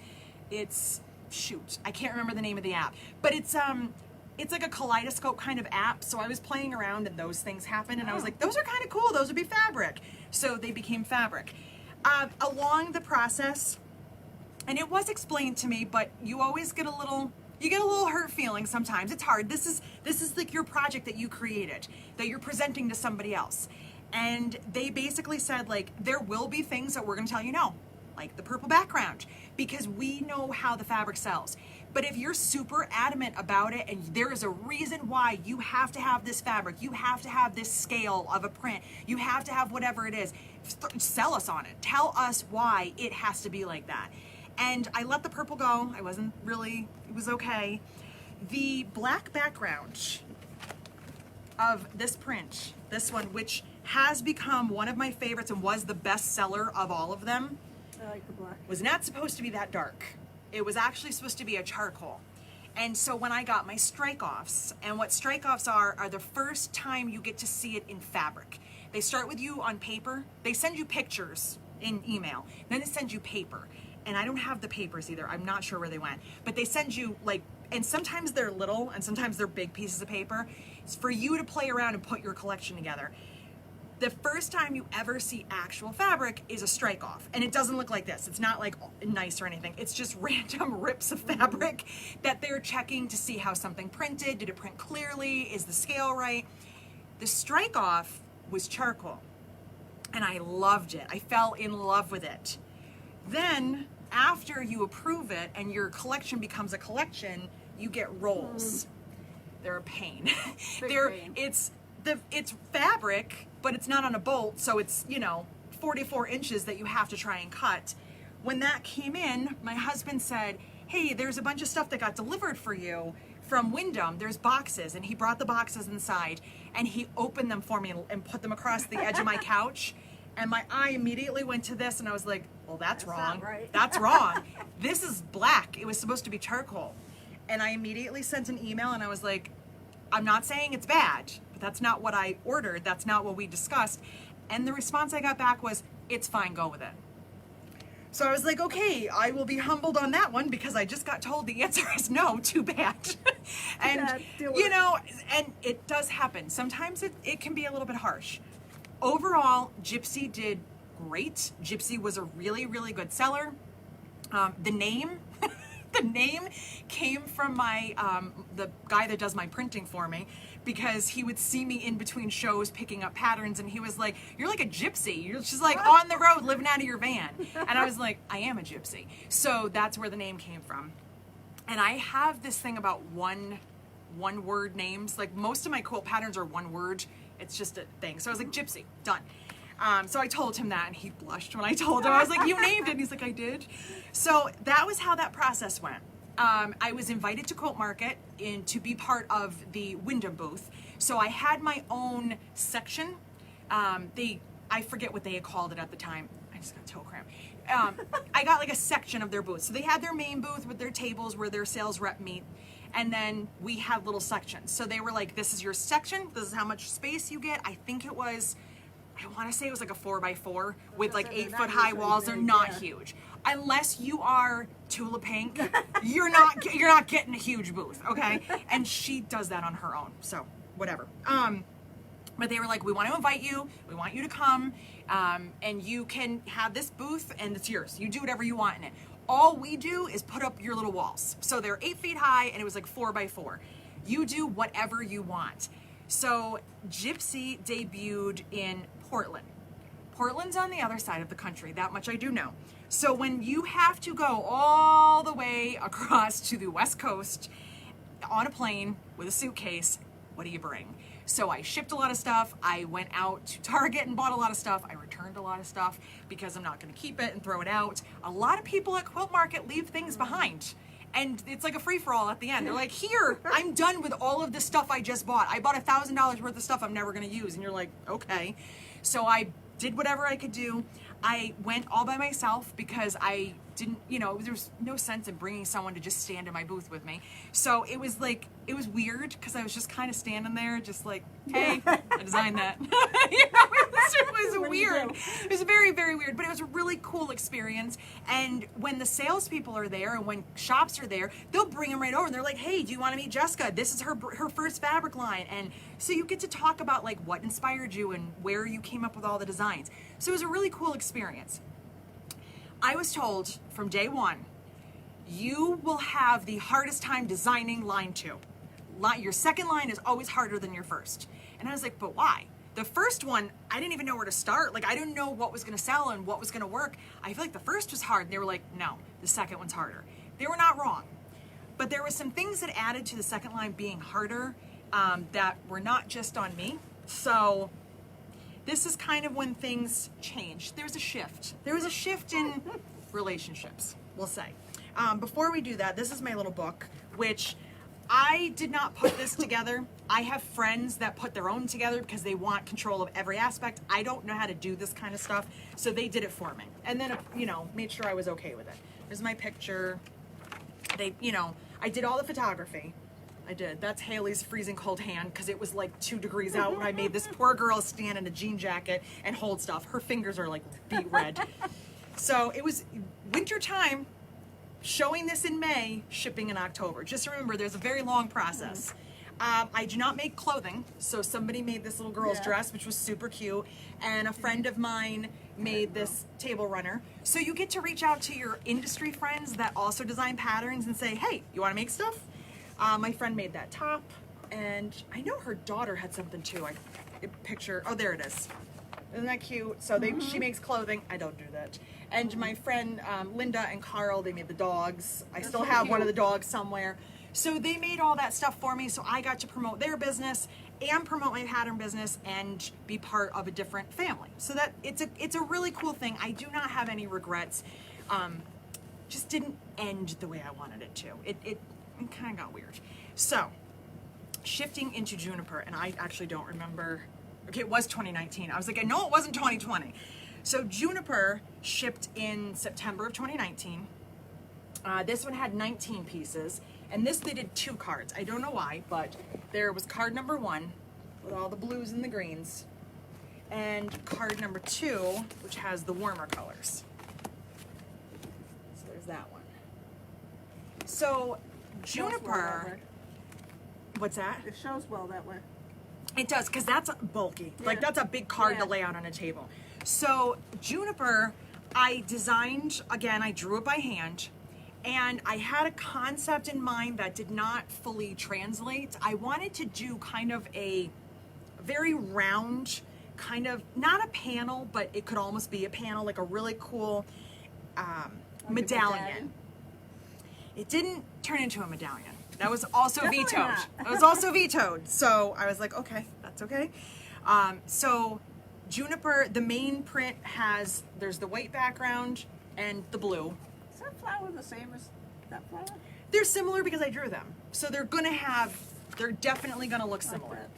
It's, shoot, I can't remember the name of the app, but it's like a kaleidoscope kind of app. So I was playing around and those things happened and I was like, those are kind of cool, those would be fabric. So they became fabric. Along the process, and it was explained to me, but you always get a little hurt feeling sometimes. It's hard. This is like your project that you created, that you're presenting to somebody else. And they basically said, like, there will be things that we're gonna tell you no. like the purple background, because we know how the fabric sells. But if you're super adamant about it and there is a reason why you have to have this fabric, you have to have this scale of a print, you have to have whatever it is, sell us on it. Tell us why it has to be like that. And I let the purple go. I wasn't really, it was okay. The black background of this print, this one, which has become one of my favorites and was the best seller of all of them, I like the black. was not supposed to be that dark. It was actually supposed to be a charcoal. And so when I got my strike-offs, and what strike-offs are the first time you get to see it in fabric. They start with you on paper. They send you pictures in email. Then they send you paper. And I don't have the papers either. I'm not sure where they went. But they send you like, and sometimes they're little and sometimes they're big pieces of paper. It's for you to play around and put your collection together. The first time you ever see actual fabric is a strike off. And it doesn't look like this. It's not like nice or anything. It's just random rips of fabric that they're checking to see how something printed. Did it print clearly? Is the scale right? The strike off was charcoal. And I loved it. I fell in love with it. Then after you approve it and your collection becomes a collection, you get rolls. They're a pain. Pain. It's fabric, but it's not on a bolt, so it's, 44 inches that you have to try and cut. When that came in, my husband said, hey, there's a bunch of stuff that got delivered for you from Wyndham. There's boxes, and he brought the boxes inside, and he opened them for me and put them across the edge of my couch, and my eye immediately went to this, and I was like, well, that's wrong. not right. That's wrong. This is black. It was supposed to be charcoal. And I immediately sent an email, and I was like, I'm not saying it's bad, but that's not what I ordered. That's not what we discussed. And the response I got back was, it's fine, go with it. So I was like, okay, I will be humbled on that one because I just got told the answer is no, too bad. And, and it does happen. Sometimes it can be a little bit harsh. Overall, Gypsy did great. Gypsy was a really, really good seller. The name came from my the guy that does my printing for me, because he would see me in between shows picking up patterns, and he was like, you're like a gypsy. You're just like on the road living out of your van. And I was like, I am a gypsy. So that's where the name came from. And I have this thing about one word names. Like most of my quilt patterns are one word. It's just a thing. So I was like, Gypsy, done. So I told him that, and he blushed when I told him. I was like, you named it. And he's like, I did. So that was how that process went. I was invited to Quilt Market to be part of the Wyndham booth. So I had my own section. I forget what they had called it at the time. I just got toe cramp. I got like a section of their booth. So they had their main booth with their tables where their sales rep meet. And then we had little sections. So they were like, this is your section. This is how much space you get. I think it was, I want to say it was like a 4x4 with like 8-foot high walls. They're not huge. Unless you are Tula Pink, you're not getting a huge booth, okay? And she does that on her own, so whatever. But they were like, we want to invite you. We want you to come, and you can have this booth, and it's yours. You do whatever you want in it. All we do is put up your little walls. So they're 8 feet high, and it was like 4x4. You do whatever you want. So Gypsy debuted in Portland. Portland's on the other side of the country, that much I do know. So when you have to go all the way across to the West Coast on a plane with a suitcase, what do you bring? So I shipped a lot of stuff. I went out to Target and bought a lot of stuff. I returned a lot of stuff because I'm not going to keep it and throw it out. A lot of people at Quilt Market leave things behind. And it's like a free-for-all at the end. They're like, here, I'm done with all of this stuff I just bought. I bought $1,000 worth of stuff I'm never going to use. And you're like, okay. So I did whatever I could do. I went all by myself because I didn't, there's no sense in bringing someone to just stand in my booth with me. So it was like, it was weird because I was just kind of standing there just like, hey, I designed that. It was weird. It was very, very weird, but it was a really cool experience. And when the salespeople are there and when shops are there, they'll bring them right over and they're like, hey, do you want to meet Jessica? This is her first fabric line. And so you get to talk about like what inspired you and where you came up with all the designs. So it was a really cool experience. I was told from day one, you will have the hardest time designing line 2. Your second line is always harder than your first. And I was like, but why? The first one, I didn't even know where to start. Like, I didn't know what was gonna sell and what was gonna work. I feel like the first was hard, and they were like, no, the second one's harder. They were not wrong. But there were some things that added to the second line being harder that were not just on me. So this is kind of when things changed. There's a shift. There was a shift in relationships, we'll say. Before we do that, this is my little book, which I did not put this together. I have friends that put their own together because they want control of every aspect. I don't know how to do this kind of stuff, so they did it for me. And then, you know, made sure I was okay with it. There's my picture. They, you know, I did all the photography. I did. That's Haley's freezing cold hand because it was like 2 degrees out when I made this poor girl stand in a jean jacket and hold stuff. Her fingers are like beet red. So it was winter time, showing this in May, shipping in October. Just remember, there's a very long process. I do not make clothing, so somebody made this little girl's dress, which was super cute, and a friend of mine made this table runner. So you get to reach out to your industry friends that also design patterns and say, hey, you want to make stuff? My friend made that top, and I know her daughter had something too. Oh, there it is. Isn't that cute? So she makes clothing. I don't do that. And my friend Linda and Carl, they made the dogs. I still have one of the dogs somewhere. So they made all that stuff for me, so I got to promote their business and promote my pattern business and be part of a different family. So that it's a really cool thing. I do not have any regrets. Just didn't end the way I wanted it to. It kind of got weird. So shifting into Juniper, and I actually don't remember. Okay, it was 2019. I was like, I know it wasn't 2020. So Juniper shipped in September of 2019. This one had 19 pieces, and this they did 2 cards. I don't know why, but there was card number 1 with all the blues and the greens, and card number 2, which has the warmer colors. So there's that one. So Juniper, what's that? It shows well that way. It does, because that's bulky. Like, that's a big card to lay out on a table. So Juniper, I designed, again, I drew it by hand, and I had a concept in mind that did not fully translate. I wanted to do kind of a very round, kind of, not a panel, but it could almost be a panel, like a really cool medallion. It didn't turn into a medallion. That was also Definitely vetoed. not. That was also vetoed. So I was like, okay, that's okay. So Juniper, the main print there's the white background and the blue. Is that flower the same as that flower? They're similar because I drew them. So they're definitely gonna look Like similar. that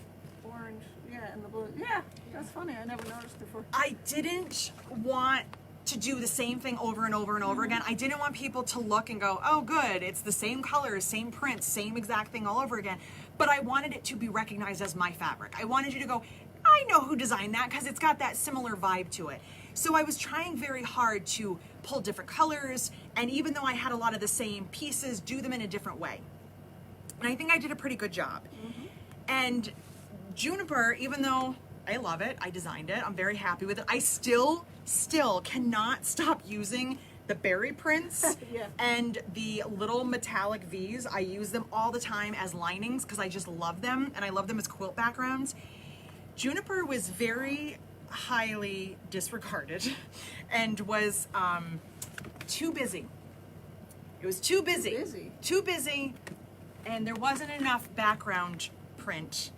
orange, and the blue. Yeah, that's funny. I never noticed before. I didn't want to do the same thing over and over and over again. I didn't want people to look and go, oh good, it's the same colors, same print, same exact thing all over again. But I wanted it to be recognized as my fabric. I wanted you to go, I know who designed that because it's got that similar vibe to it. So I was trying very hard to pull different colors, and even though I had a lot of the same pieces, do them in a different way. And I think I did a pretty good job. And Juniper, even though I love it, I designed it, I'm very happy with it, I still cannot stop using the berry prints and the little metallic V's. I use them all the time as linings because I just love them, and I love them as quilt backgrounds. Juniper was very highly disregarded and was too busy. It was too busy. Too busy, and there wasn't enough background print.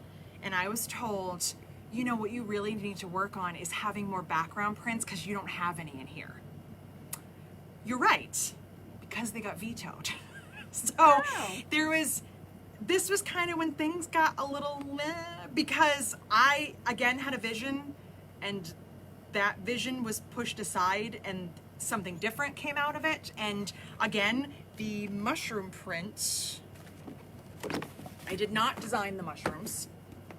And I was told, you know, what you really need to work on is having more background prints because you don't have any in here. You're right, because they got vetoed. So this was kind of when things got a little because I, again, had a vision, and that vision was pushed aside, and something different came out of it. And again, the mushroom print, I did not design the mushrooms.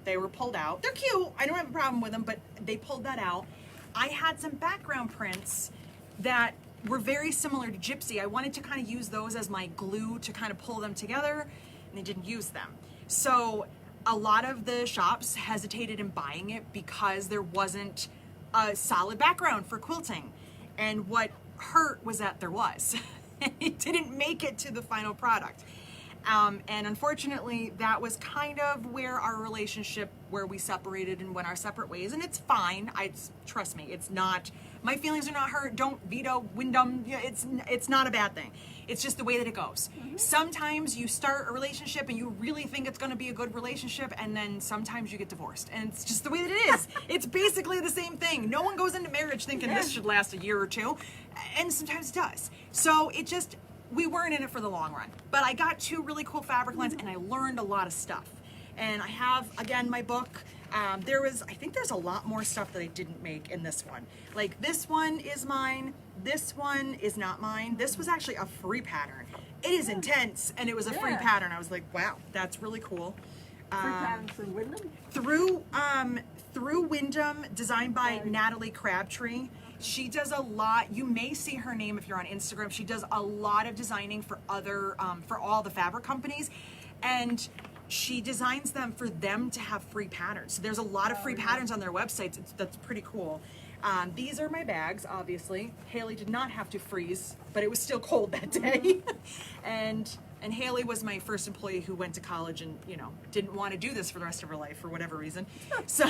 They were pulled out. They're cute. I don't have a problem with them, but they pulled that out. I had some background prints that were very similar to Gypsy. I wanted to kind of use those as my glue to kind of pull them together, and they didn't use them. So a lot of the shops hesitated in buying it because there wasn't a solid background for quilting. And what hurt was that there was. It didn't make it to the final product. And unfortunately, that was kind of where our relationship, where we separated and went our separate ways. And it's fine. Trust me, it's not. My feelings are not hurt. Don't veto Wyndham. Yeah, it's not a bad thing. It's just the way that it goes. Sometimes you start a relationship and you really think it's going to be a good relationship, and then sometimes you get divorced, and it's just the way that it is. It's basically the same thing. No one goes into marriage thinking this should last a year or two, and sometimes it does. So we weren't in it for the long run. But I got 2 really cool fabric lines, and I learned a lot of stuff. And I have, again, my book. I think there's a lot more stuff that I didn't make in this one. Like, this one is mine. This one is not mine. This was actually a free pattern. It is intense, and it was a free pattern. I was like, wow, that's really cool. Free pattern through Wyndham? Through Wyndham, designed by Natalie Crabtree. She does a lot. You may see her name if you're on Instagram. She does a lot of designing for for all the fabric companies, and she designs them for them to have free patterns. So there's a lot of free patterns on their websites. That's pretty cool. These are my bags, obviously. Haley did not have to freeze, but it was still cold that day. And Haley was my first employee who went to college and, didn't want to do this for the rest of her life for whatever reason. So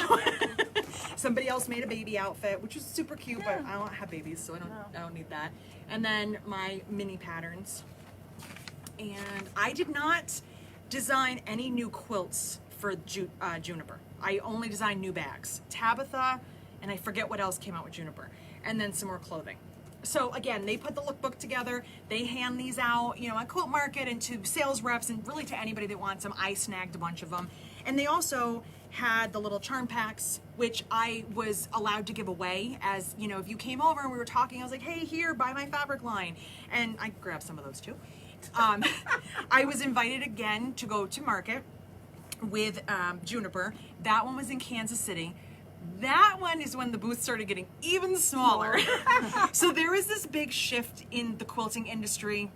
somebody else made a baby outfit, which was super cute, but I don't have babies, so I don't need that. And then my mini patterns. And I did not design any new quilts for Juniper. I only designed new bags. Tabitha, and I forget what else came out with Juniper. And then some more clothing. So again, they put the lookbook together. They hand these out, at Quilt Market and to sales reps and really to anybody that wants them. I snagged a bunch of them. And they also had the little charm packs, which I was allowed to give away as, if you came over and we were talking, I was like, hey, here, buy my fabric line. And I grabbed some of those too. I was invited again to go to market with Juniper. That one was in Kansas City. That one is when the booth started getting even smaller. So there was this big shift in the quilting industry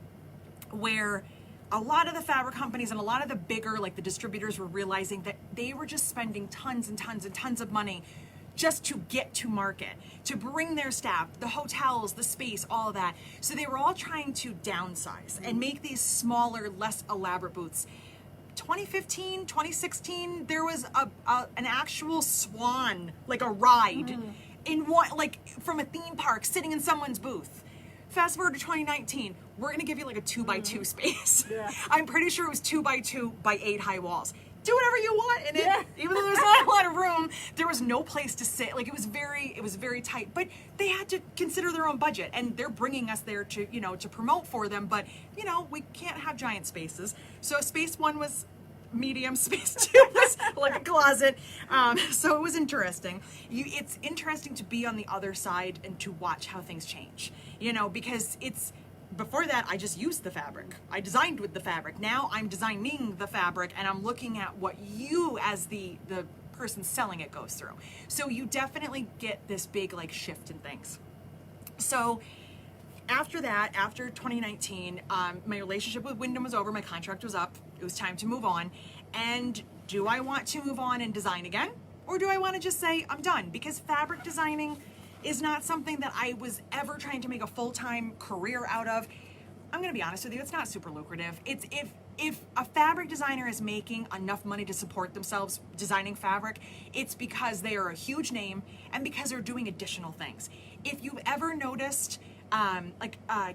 where a lot of the fabric companies and a lot of the bigger, like the distributors, were realizing that they were just spending tons and tons and tons of money just to get to market, to bring their staff, the hotels, the space, all of that. So they were all trying to downsize and make these smaller, less elaborate booths. 2015, 2016, there was an actual swan, like a ride, in one, like from a theme park, sitting in someone's booth. Fast forward to 2019, we're gonna give you like a 2x2 space. I'm pretty sure it was 2x2 by 8 high walls. Do whatever you want in it. Even though there's not a lot of room, there was no place to sit. Like it was very tight. But they had to consider their own budget, and they're bringing us there to, to promote for them. But we can't have giant spaces. So space 1 was medium, space 2 was like a closet. So it was interesting. It's interesting to be on the other side and to watch how things change. Because before that, I just used the fabric. I designed with the fabric. Now I'm designing the fabric, and I'm looking at what you, as the person selling it, goes through. So you definitely get this big shift in things. So after that, after 2019, my relationship with Wyndham was over. My contract was up. It was time to move on. And do I want to move on and design again? Or do I want to just say I'm done? Because fabric designing is not something that I was ever trying to make a full-time career out of. I'm gonna be honest with you, it's not super lucrative. It's if a fabric designer is making enough money to support themselves designing fabric, it's because they are a huge name and because they're doing additional things. If you've ever noticed,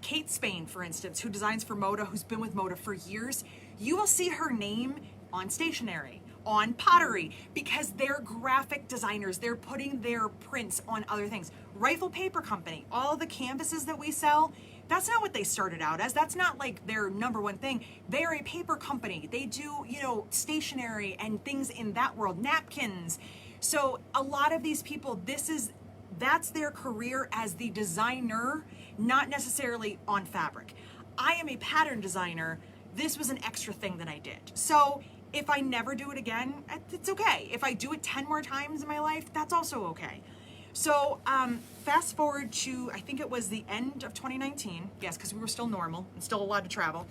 Kate Spain, for instance, who designs for Moda, who's been with Moda for years, you will see her name on stationery, on pottery, because they're graphic designers. They're putting their prints on other things. Rifle Paper Company, all the canvases that we sell, that's not what they started out as. That's not like their number one thing. They're a paper company. They do, stationery and things in that world, napkins. So a lot of these people, that's their career as the designer, not necessarily on fabric. I am a pattern designer. This was an extra thing that I did. So if I never do it again, it's okay. If I do it 10 more times in my life, that's also okay. So fast forward to, I think it was the end of 2019. Yes, because we were still normal and still allowed to travel.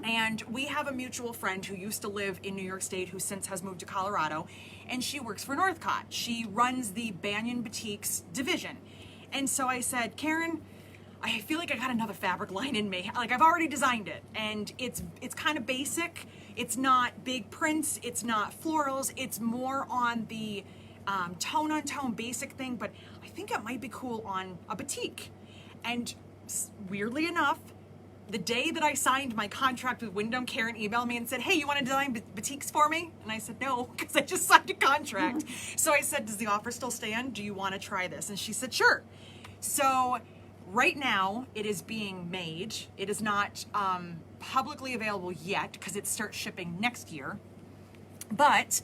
And we have a mutual friend who used to live in New York State, who since has moved to Colorado, and she works for Northcott. She runs the Banyan Boutiques division. And so I said, Karen, I feel like I got another fabric line in me. Like I've already designed it, and it's kind of basic. It's not big prints. It's not florals. It's more on the tone on tone basic thing, but I think it might be cool on a batik. And weirdly enough, the day that I signed my contract with Wyndham, Karen emailed me and said, hey, you want to design batiks for me? And I said, no, because I just signed a contract. So I said, does the offer still stand? Do you want to try this? And she said, sure. So right now it is being made. It is not publicly available yet because it starts shipping next year. But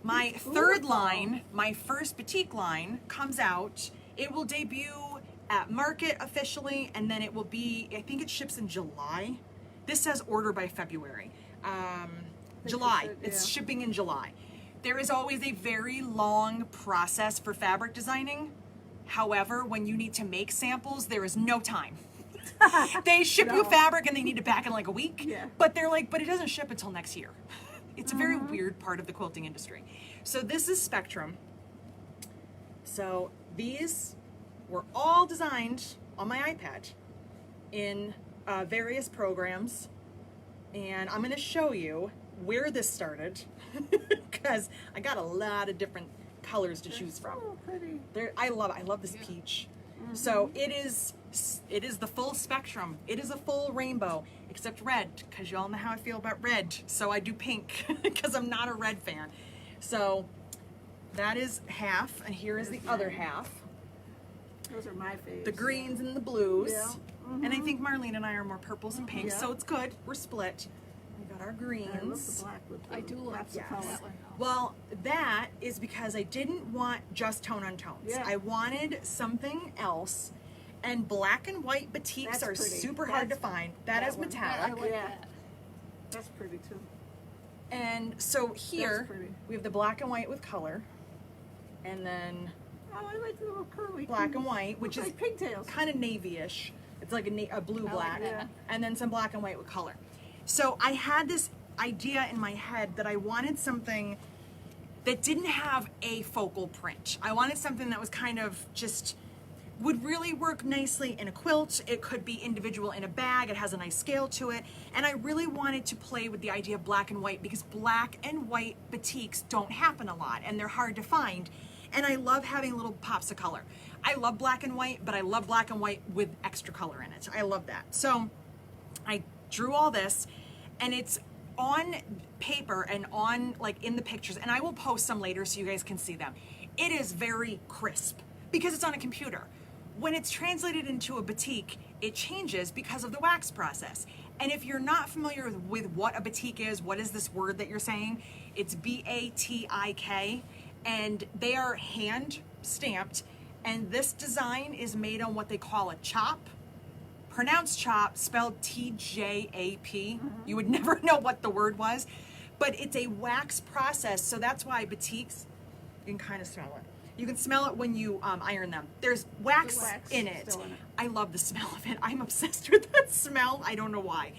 my third line, my first batik line comes out. It will debut at market officially, and then it will be, I think it ships in July. This says order by February. July. It's shipping in July. There is always a very long process for fabric designing. However, when you need to make samples, there is no time. They ship you fabric and they need it back in like a week. Yeah. But they're like, but it doesn't ship until next year. It's a very weird part of the quilting industry. So this is Spectrum. So these were all designed on my iPad in various programs. And I'm gonna show you where this started because I got a lot of different colors to choose from. Oh, pretty. I love it. I love this peach. So it is the full spectrum. It is a full rainbow, except red, because y'all know how I feel about red. So I do pink because I'm not a red fan. So that is half, and here is the other half. Those are my faves. The greens and the blues. Yeah. And I think Marlene and I are more purples and pinks, Yeah. so it's good. We're split. We got our greens. I love the black with the I do love the color. that one. Well, that is because I didn't want just tone on tones. Yeah. I wanted something else. And black and white batiks That's are pretty. super hard to That's- find. That that is one. I metallic. like Yeah. that. That's pretty too. And so here pretty. we have the black and white with color. And then Oh, I like the little curly. black and white, which is like pigtails. kind of navy-ish. It's like a blue-black. that. And then some black and white with color. So I had this idea in my head that I wanted something that didn't have a focal print. I wanted something that was kind of just would really work nicely in a quilt. It could be individual in a bag. It has a nice scale to it. And I really wanted to play with the idea of black and white because black and white batiks don't happen a lot and they're hard to find. And I love having little pops of color. I love black and white, but I love black and white with extra color in it. I love that. So I drew all this, and it's on paper and on like in the pictures, and I will post some later so you guys can see them. It is very crisp because it's on a computer. When it's translated into a batik, it changes because of the wax process. And if you're not familiar with what a batik is, what is this word that you're saying? It's B-A-T-I-K, and they are hand stamped, and this design is made on what they call a chop. Pronounced chop, spelled T-J-A-P. You would never know what the word was, but it's a wax process, so that's why batiks, you can kind of smell it. You can smell it when you iron them. There's wax, wax in it. still in it. I love the smell of it. I'm obsessed with that smell. I don't know why.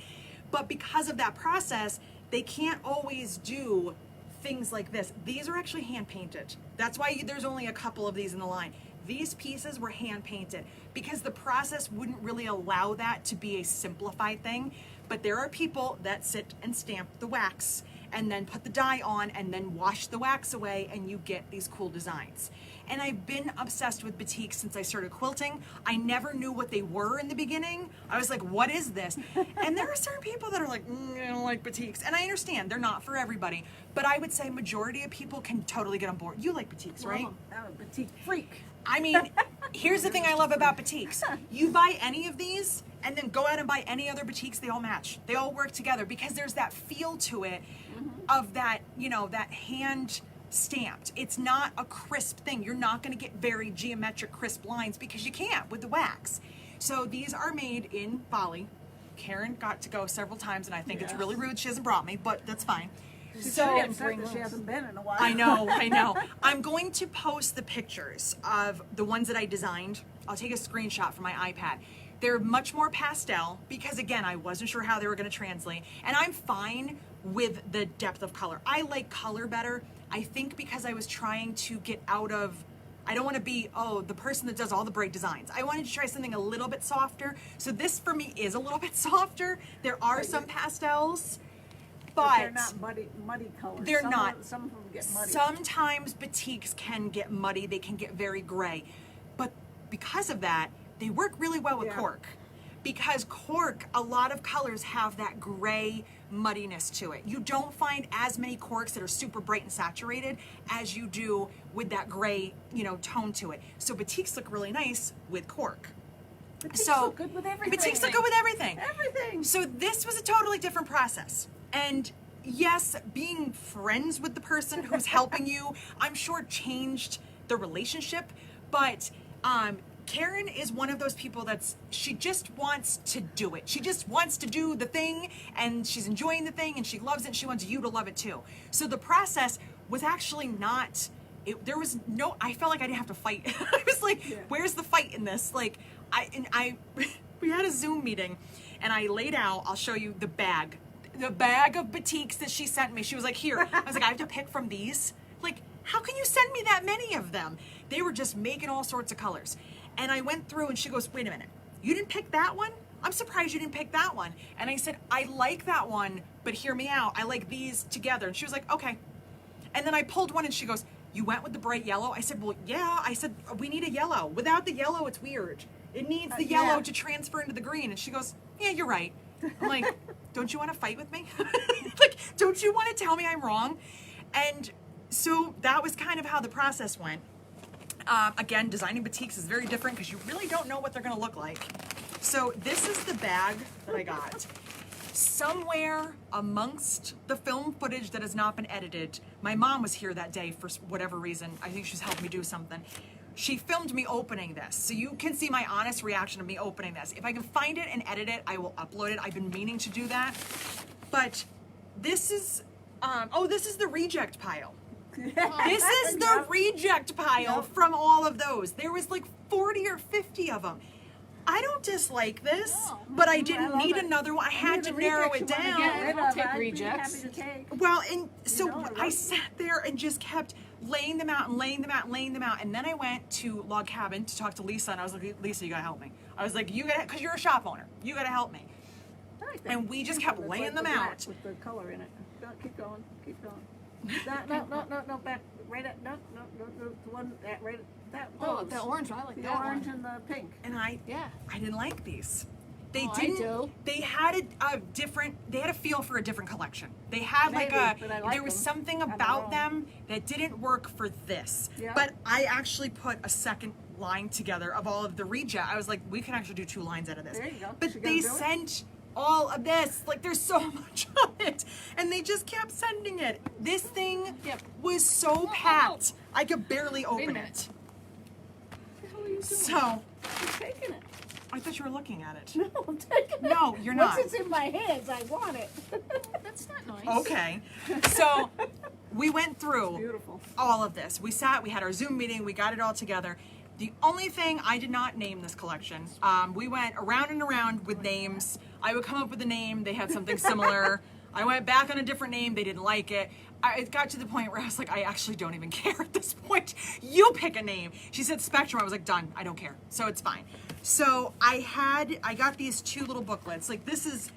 But because of that process, they can't always do things like this. These are actually hand painted. That's why there's only a couple of these in the line. These pieces were hand painted because the process wouldn't really allow that to be a simplified thing. But there are people that sit and stamp the wax and then put the dye on and then wash the wax away, and you get these cool designs. And I've been obsessed with batiks since I started quilting. I never knew what they were in the beginning. I was like, what is this? And there are certain people that are like, I don't like batiks. And I understand, they're not for everybody. But I would say majority of people can totally get on board. You like batiks, right? I'm a batik freak. I mean, here's the thing I love about batiks. You buy any of these and then go out and buy any other batiks, they all match. They all work together because there's that feel to it of that, you know, that hand stamped. It's not a crisp thing. You're not going to get very geometric crisp lines because you can't with the wax. So these are made in Bali. Karen got to go several times, and I think it's really rude she hasn't brought me, but that's fine. She's pretty upset that she hasn't been in a while. I know, I know. I'm going to post the pictures of the ones that I designed. I'll take a screenshot from my iPad. They're much more pastel because, again, I wasn't sure how they were going to translate. And I'm fine with the depth of color. I like color better. I think because I was trying to get out of I don't want to be, the person that does all the bright designs. I wanted to try something a little bit softer. So this for me is a little bit softer. There are some pastels, but they're not muddy colors. They're not. Some of them get muddy. Sometimes batiks can get muddy. They can get very gray. But because of that, they work really well with cork. Because cork, a lot of colors have that gray muddiness to it. You don't find as many corks that are super bright and saturated as you do with that gray, tone to it. So batiks look really nice with cork. Batiks look good with everything. Batiks look good with everything. Everything. So this was a totally different process. And yes, being friends with the person who's helping you, I'm sure changed the relationship, but Karen is one of those people she just wants to do it. She just wants to do the thing, and she's enjoying the thing, and she loves it, and she wants you to love it too. So the process was actually not, there was no, I felt like I didn't have to fight. I was like, where's the fight in this? Like, we had a Zoom meeting, and I laid out, I'll show you the bag of batiks that she sent me. She was like, here. I was like, I have to pick from these? Like, how can you send me that many of them? They were just making all sorts of colors. And I went through and she goes, wait a minute, you didn't pick that one? I'm surprised you didn't pick that one. And I said, I like that one, but hear me out. I like these together. And she was like, okay. And then I pulled one and she goes, you went with the bright yellow? I said, well, yeah. I said, we need a yellow. Without the yellow, it's weird. It needs the yellow to transfer into the green. And she goes, yeah, you're right. I'm like, don't you want to fight with me? Like, don't you want to tell me I'm wrong? And so that was kind of how the process went. Again, designing batiks is very different because you really don't know what they're going to look like. So this is the bag that I got. Somewhere amongst the film footage that has not been edited, my mom was here that day for whatever reason. I think she's helped me do something. She filmed me opening this. So you can see my honest reaction of me opening this. If I can find it and edit it, I will upload it. I've been meaning to do that. But this is, this is the reject pile. This is the reject pile from all of those. There was like 40 or 50 of them. I don't dislike this, but I didn't need another one. I had to narrow it down. I'll take rejects. Well, and so I sat there and just kept laying them out and laying them out and laying them out. And then I went to Log Cabin to talk to Lisa, and I was like, Lisa, you gotta help me. I was like, because you're a shop owner, you gotta help me. And we just kept laying them out. With the color in it. Keep going, keep going. No, back, right at, no, the one, that, right, that, those. The orange, I like the that orange one. and the pink. And I didn't like these. They I didn't, do. they had they had a feel for a different collection. They had there was something about them that didn't work for this. Yeah. But I actually put a second line together of all of the reject. I was like, we can actually do 2 lines out of this. There you go. But they sent all of this, like there's so much of it, and they just kept sending it. This thing was so packed, I could barely open it. What the hell are you doing? So, I'm taking it. I thought you were looking at it. No, I'm taking it. No, you're not. Once it's in my hands, I want it. That's not nice. Okay, so we went through Beautiful. all of this. We sat, we had our Zoom meeting, we got it all together. The only thing, I did not name this collection. We went around and around with names. I would come up with a name, they had something similar. I went back on a different name, they didn't like it. It got to the point where I was like, I actually don't even care at this point. You pick a name. She said Spectrum, I was like, done, I don't care. So it's fine. So I got these 2 little booklets. Like this is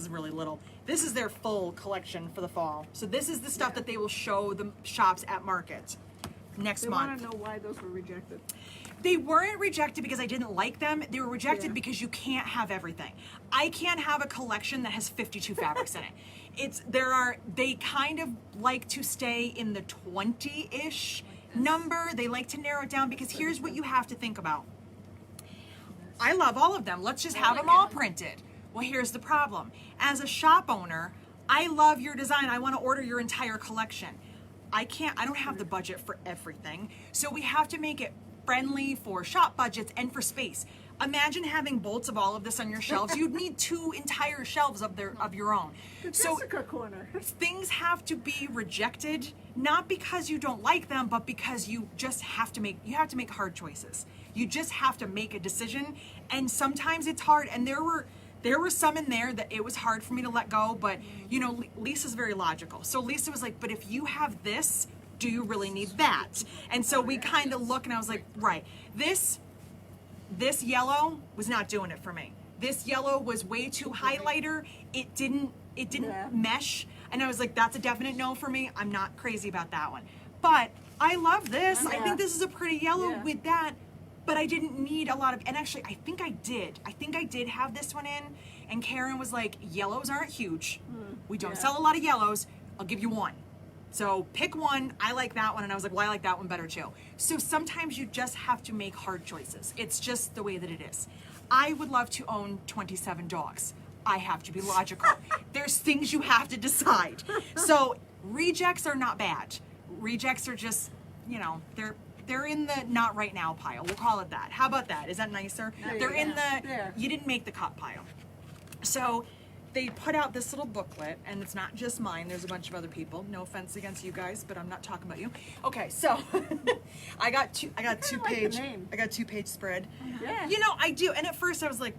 really little. This is their full collection for the fall. So this is the stuff that they will show the shops at market next month. They want to know why those were rejected. They weren't rejected because I didn't like them. They were rejected because you can't have everything. I can't have a collection that has 52 fabrics in it. They kind of like to stay in the 20-ish number. They like to narrow it down because here's what you have to think about. I love all of them. Let's just have them all printed. Well, here's the problem. As a shop owner, I love your design. I want to order your entire collection. I don't have the budget for everything. So we have to make it friendly for shop budgets and for space. Imagine having bolts of all of this on your shelves. You'd need 2 entire shelves of your own. The So Jessica corner. things have to be rejected, not because you don't like them, but because you just have to make hard choices. You just have to make a decision, and sometimes it's hard. And there were some in there that it was hard for me to let go, but Lisa's very logical. So Lisa was like, but if you have this, Do you really need that? And so we kind of look, and I was like, right, this yellow was not doing it for me. This yellow was way too highlighter. It didn't mesh. And I was like, that's a definite no for me. I'm not crazy about that one. But I love this. I think this is a pretty yellow with that. But I didn't need a lot of, and actually I think I did have this one in, and Karen was like, yellows aren't huge. We don't sell a lot of yellows. I'll give you one. So pick one. I like that one. And I was like, well, I like that one better too. So sometimes you just have to make hard choices. It's just the way that it is. I would love to own 27 dogs. I have to be logical. There's things you have to decide. So rejects are not bad. Rejects are just, you know, they're in the not right now pile. We'll call it that. How about that? Is that nicer? They're in the you didn't make the cut pile. So they put out this little booklet, and it's not just mine. There's a bunch of other people. No offense against you guys, but I'm not talking about you. Okay, so I got two page spread. Yeah. You know, I do. And at first I was like,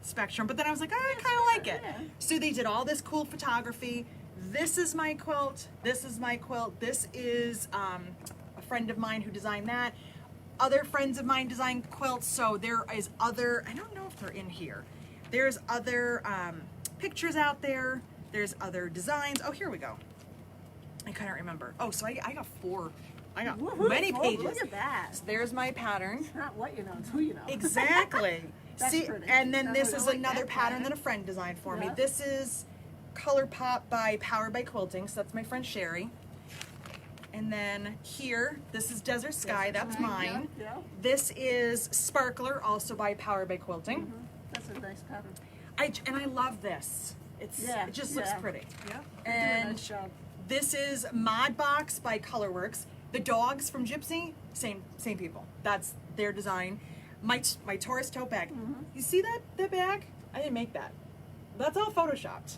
Spectrum, but then I was like, oh, I kind of like it. Yeah. So they did all this cool photography. This is my quilt. This is my quilt. This is a friend of mine who designed that. Other friends of mine designed quilts. So there is other, I don't know if they're in here. There's other pictures out there. There's other designs. Oh, here we go. I couldn't remember. Oh, so I got four. I got many pages. Look at that. So there's my pattern. It's not what you know, it's who you know. Exactly. That's See, pretty. and then this I is like another that pattern that a friend designed for me. Yeah. This is Color Pop by Powered by Quilting. So that's my friend Sherry. And then here, this is Desert Sky. That's mine. Yeah. This is Sparkler, also by Powered by Quilting. That's a nice pattern. And I love this. It just looks pretty. Yeah. And You're doing a nice job. this is Mod Box by Colorworks. The dogs from Gypsy, same people. That's their design. My Taurus tote bag. You see that bag? I didn't make that. That's all photoshopped.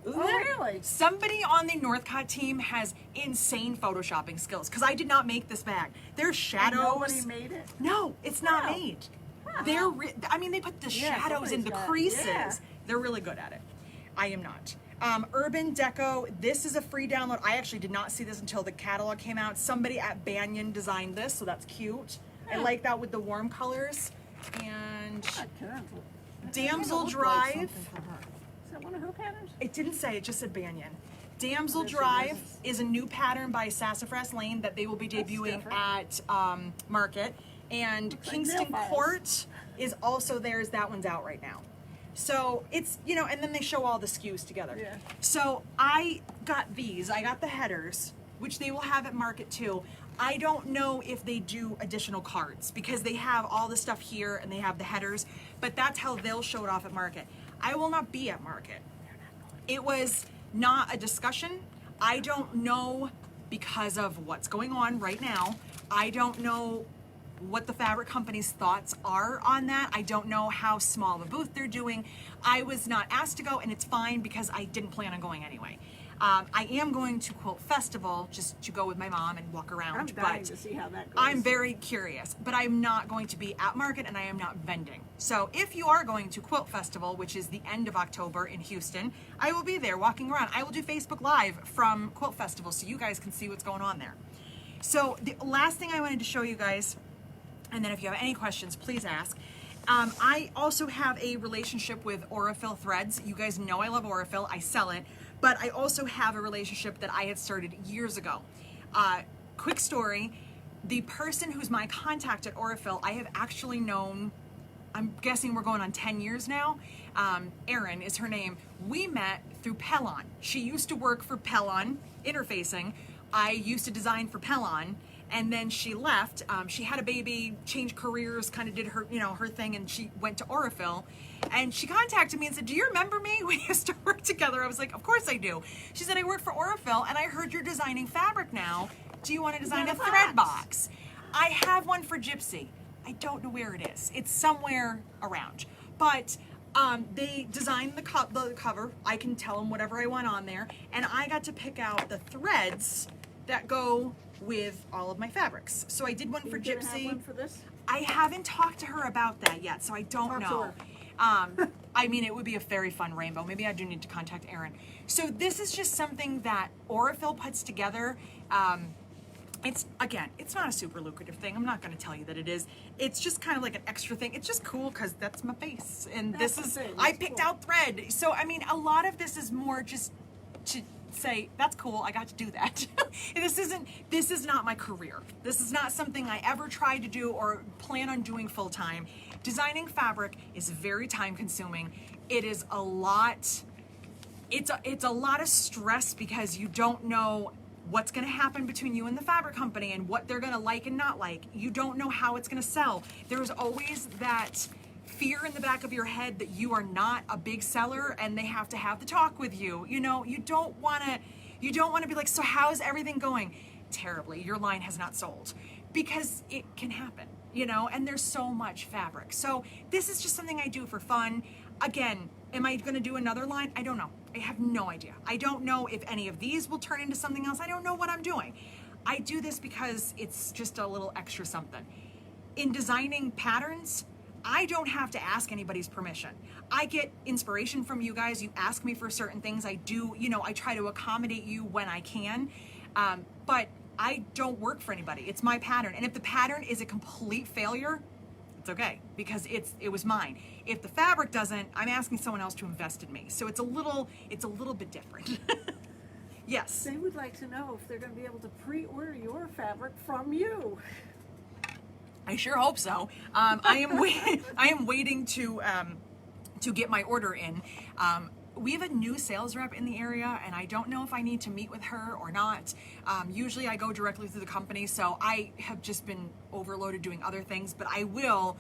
Isn't Oh, it? really? Somebody on the Northcott team has insane photoshopping skills, because I did not make this bag. There's shadows. Nobody made it. No, it's not Wow. made. Wow. They're I mean, they put the Yeah, shadows in the somebody's got- creases. yeah. They're really good at it. I am not. Urban Deco, this is a free download. I actually did not see this until the catalog came out. Somebody at Banyan designed this, so that's cute. I like that with the warm colors. And Damsel Drive. Is that one of her patterns? It didn't say, it just said Banyan. Damsel Drive is a new pattern by Sassafras Lane that they will be debuting at Market. And Kingston mail files. Court is also theirs. That one's out right now. So it's, you know, and then they show all the SKUs together. Yeah. So I got these. I got the headers, which they will have at Market too. I don't know if they do additional cards, because they have all the stuff here and they have the headers, but that's how they'll show it off at Market. I will not be at Market. It was not a discussion. I don't know, because of what's going on right now. I don't know what the fabric company's thoughts are on that. I don't know how small of a booth they're doing. I was not asked to go, and it's fine because I didn't plan on going anyway. I am going to Quilt Festival just to go with my mom and walk around. I'm dying to see how that goes. I'm very curious, but I'm not going to be at Market, and I am not vending. So if you are going to Quilt Festival, which is the end of October in Houston, I will be there walking around. I will do Facebook Live from Quilt Festival so you guys can see what's going on there. So the last thing I wanted to show you guys, and then if you have any questions, please ask. I also have a relationship with Aurifil Threads. You guys know I love Aurifil. I sell it. But I also have a relationship that I had started years ago. Quick story, the person who's my contact at Aurifil, I have actually known, I'm guessing we're going on 10 years now. Erin is her name. We met through Pellon. She used to work for Pellon Interfacing. I used to design for Pellon. And then she left. She had a baby, changed careers, kind of did her, you know, her thing, and she went to Aurifil. And she contacted me and said, "Do you remember me? We used to work together." I was like, "Of course I do." She said, "I work for Aurifil, and I heard you're designing fabric now. Do you want to design a thread box?" I have one for Gypsy. I don't know where it is. It's somewhere around. But they designed the cover. I can tell them whatever I want on there. And I got to pick out the threads that go with all of my fabrics. So I did one for You gonna Gypsy. have one for this? I haven't talked to her about that yet, so I don't Talk to know. her. I mean, it would be a very fun rainbow. Maybe I do need to contact Erin. So this is just something that Aurifil puts together. it's, again, it's not a super lucrative thing. I'm not going to tell you that it is. It's just kind of like an extra thing. It's just cool because that's my face. And That's this is, the thing. I It's picked cool. out thread. So, I mean, a lot of this is more just to say, that's cool, I got to do that. This is not my career. This is not something I ever tried to do or plan on doing full time. Designing fabric is very time consuming. It is a lot, it's a lot of stress because you don't know what's going to happen between you and the fabric company and what they're going to like and not like. You don't know how it's going to sell. There's always that fear in the back of your head that you are not a big seller and they have to have the talk with you. You know, you don't want to be like, so how's everything going? Terribly. Your line has not sold, because it can happen, you know, and there's so much fabric. So this is just something I do for fun. Again, am I going to do another line? I don't know. I have no idea. I don't know if any of these will turn into something else. I don't know what I'm doing. I do this because it's just a little extra something. In designing patterns, I don't have to ask anybody's permission. I get inspiration from you guys. You ask me for certain things. I do, you know, I try to accommodate you when I can. But I don't work for anybody. It's my pattern. And if the pattern is a complete failure, it's okay, because it was mine. If the fabric doesn't, I'm asking someone else to invest in me. So it's a little bit different. Yes. They would like to know if they're going to be able to pre-order your fabric from you. I sure hope so. I am waiting to get my order in. We have a new sales rep in the area, and I don't know if I need to meet with her or not. Usually I go directly through the company, so I have just been overloaded doing other things, but I will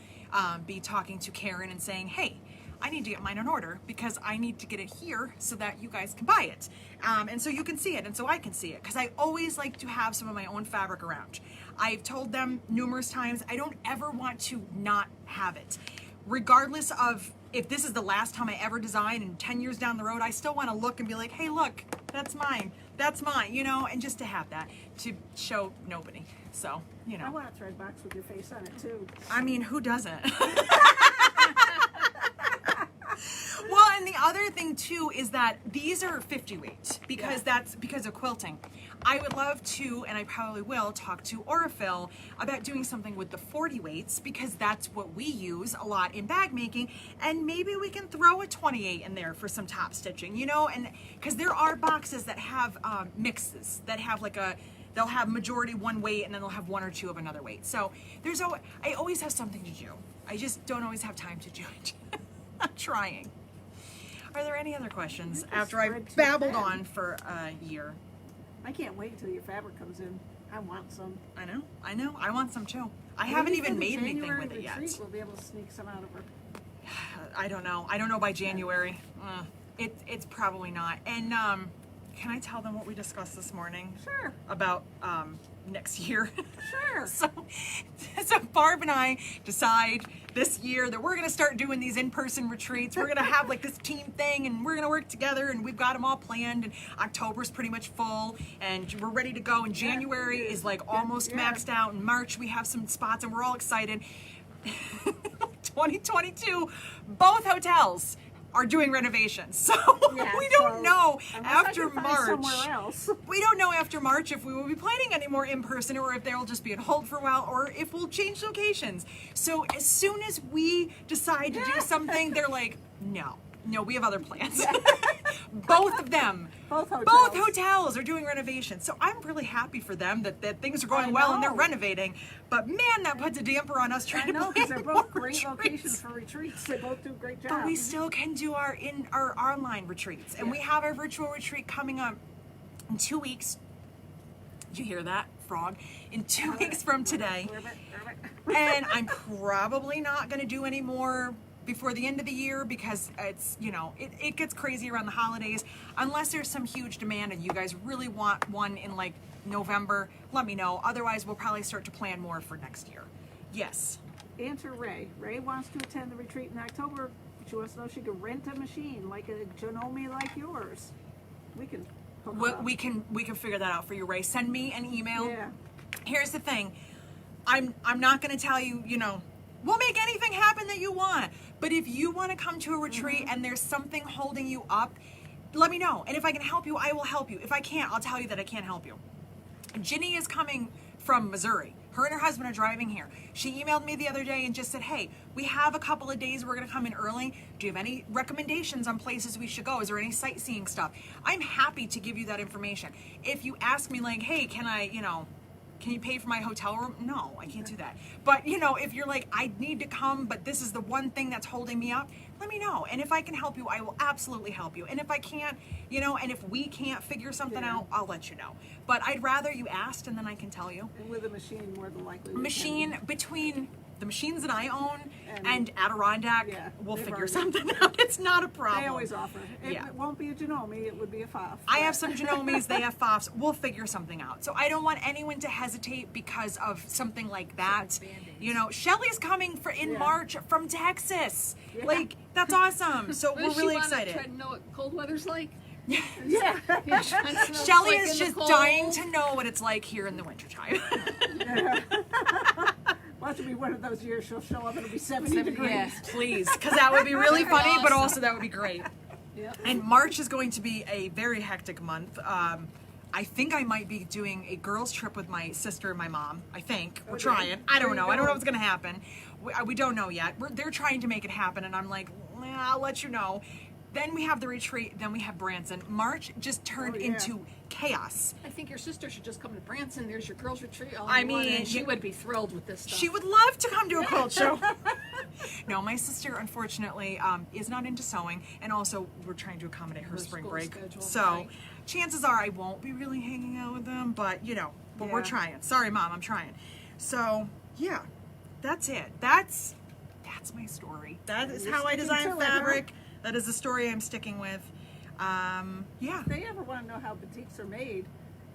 be talking to Karen and saying, hey, I need to get mine on order because I need to get it here so that you guys can buy it. And so you can see it, and so I can see it, because I always like to have some of my own fabric around. I've told them numerous times, I don't ever want to not have it. Regardless of if this is the last time I ever design, and 10 years down the road, I still want to look and be like, hey, look, that's mine, you know, and just to have that, to show nobody. So, you I know, want a thread box with your face on it too. I mean, who doesn't? Well, and the other thing too is that these are 50 weight because that's because of quilting. I would love to, and I probably will, talk to Aurifil about doing something with the 40 weights, because that's what we use a lot in bag making, and maybe we can throw a 28 in there for some top stitching, you know, and because there are boxes that have mixes that have like they'll have majority one weight and then they'll have one or two of another weight. So I always have something to do. I just don't always have time to do it. I'm trying. Are there any other questions after I spread too babbled thin. on for a year? I can't wait until your fabric comes in. I want some. I know. I want some too. I Maybe haven't for even the made anything January with it yet. retreat, We'll be able to sneak some out of her. I don't know by January. It's probably not. And can I tell them what we discussed this morning? Sure. About next year. Sure. So Barb and I decide this year that we're going to start doing these in-person retreats. We're going to have like this team thing, and we're going to work together, and we've got them all planned, and October's pretty much full, and we're ready to go, and January is like almost maxed out. In March we have some spots, and we're all excited. 2022, both hotels are doing renovations, so Yeah, we don't so know unless I after can find March. somewhere else. We don't know after March if we will be planning any more in person, or if they'll just be on hold for a while, or if we'll change locations. So as soon as we decide to do something, they're like, no, we have other plans. Both of them. Both hotels are doing renovations. So I'm really happy for them that things are going well and they're know. renovating. But man, that puts a damper on us I trying know, to because plan they're more both great retreats. locations for retreats. They both do great jobs. But we still can do our online retreats, and we have our virtual retreat coming up in 2 weeks. Did you hear that, frog? In 2 weeks from today. And I'm probably not going to do any more before the end of the year, because it's, you know, it gets crazy around the holidays. Unless there's some huge demand and you guys really want one in like November, let me know. Otherwise, we'll probably start to plan more for next year. Yes. Answer Ray. Ray wants to attend the retreat in October. She wants to know if she can rent a machine like a Janome like yours. We can hook her up. We can figure that out for you, Ray. Send me an email. Yeah. Here's the thing. I'm not going to tell you, you know, we'll make anything happen that you want. But if you want to come to a retreat and there's something holding you up, let me know. And if I can help you, I will help you. If I can't, I'll tell you that I can't help you. Ginny is coming from Missouri. Her and her husband are driving here. She emailed me the other day and just said, hey, we have a couple of days we're gonna come in early. Do you have any recommendations on places we should go? Is there any sightseeing stuff? I'm happy to give you that information. If you ask me like, hey, can I, can you pay for my hotel room? No, I can't do that. But if you're like, I need to come, but this is the one thing that's holding me up, let me know. And if I can help you, I will absolutely help you. And if I can't, and if we can't figure something out, I'll let you know. But I'd rather you asked and then I can tell you. And with a machine, more than likely. Between the machines that I own and Adirondack, we'll they've figure already- something out. It's not a problem. They always offer. It won't be a Janome, it would be a FOF. I have some Janomes, they have FOFs. We'll figure something out. So I don't want anyone to hesitate because of something like that. Shelly's coming in March from Texas. Yeah. Like, that's awesome. So we're really excited. Try to know what cold weather's like. Yeah. Shelly is just dying to know what it's like here in the wintertime. Watch it be one of those years she'll show up and it'll be 70 degrees. Yeah. Please, because that would be really funny, but also that would be great. Yep. And March is going to be a very hectic month. I think I might be doing a girls' trip with my sister and my mom. I think. We're trying. I don't know. I don't know what's going to happen. We don't know yet. They're trying to make it happen, and I'm like, I'll let you know. Then we have the retreat. Then we have Branson. March just turned into chaos. I think your sister should just come to Branson. There's your girls' retreat. I mean, she would be thrilled with this stuff. She would love to come to a quilt show. No, my sister, unfortunately, is not into sewing, and also we're trying to accommodate her spring school break. schedule, So right. chances are I won't be really hanging out with them, but we're trying. Sorry, Mom, I'm trying. So yeah, that's it. That's my story. That is how I design fabric. That is the story I'm sticking with. If they ever want to know how batiks are made,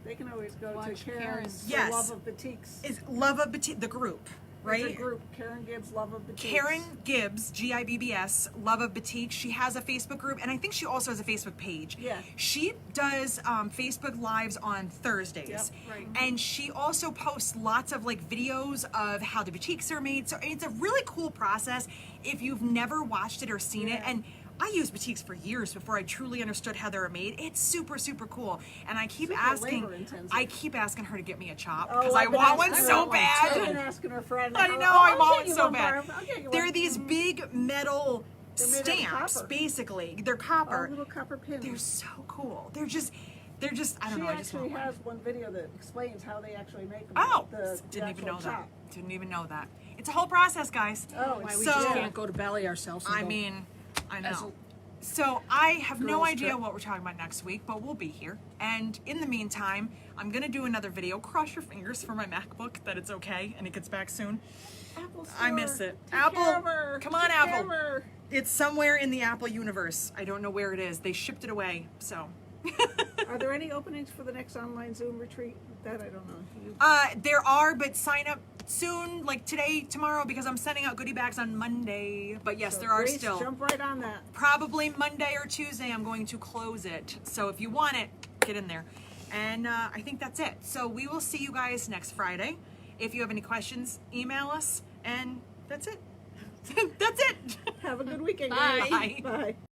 they can always go to Karen's Yes. Love of Batiks. Is Love of Batik the group, right? It's a group, Karen Gibbs, Love of Batiks. Karen Gibbs, Gibbs, Love of Batik. She has a Facebook group, and I think she also has a Facebook page. Yeah. She does Facebook Lives on Thursdays. Yep. Right. And she also posts lots of videos of how the batiks are made. So it's a really cool process if you've never watched it or seen it. And I used batiks for years before I truly understood how they were made. It's super, super cool. And I keep asking her to get me a chop because I want one so bad. I've been asking her friend. I know, I want one so bad. They're these big metal made out of stamps, copper. basically. They're copper. Little copper pins. They're so cool. They're just, I don't know. I just She want actually one. has one video that explains how they actually make them. Oh, the didn't even know actual chop. that. Didn't even know that. It's a whole process, guys. Oh, Why we So- just can't go to Bali ourselves. And I go- mean, I As know. So I have no girls' idea trip. what we're talking about next week, but we'll be here. And in the meantime, I'm gonna do another video. Cross your fingers for my MacBook that it's okay and it gets back soon. Apple I store. miss it. Take care of Apple, her. come on, Take care of Apple. her. It's somewhere in the Apple universe. I don't know where it is. They shipped it away, so. Are there any openings for the next online Zoom retreat? That I don't know. There are, but sign up soon, like today, tomorrow, because I'm sending out goodie bags on Monday. But yes, there are Grace, still. Jump right on that. Probably Monday or Tuesday I'm going to close it. So if you want it, get in there. And I think that's it. So we will see you guys next Friday. If you have any questions, email us. And that's it. That's it. Have a good weekend, Bye. guys. Bye. Bye.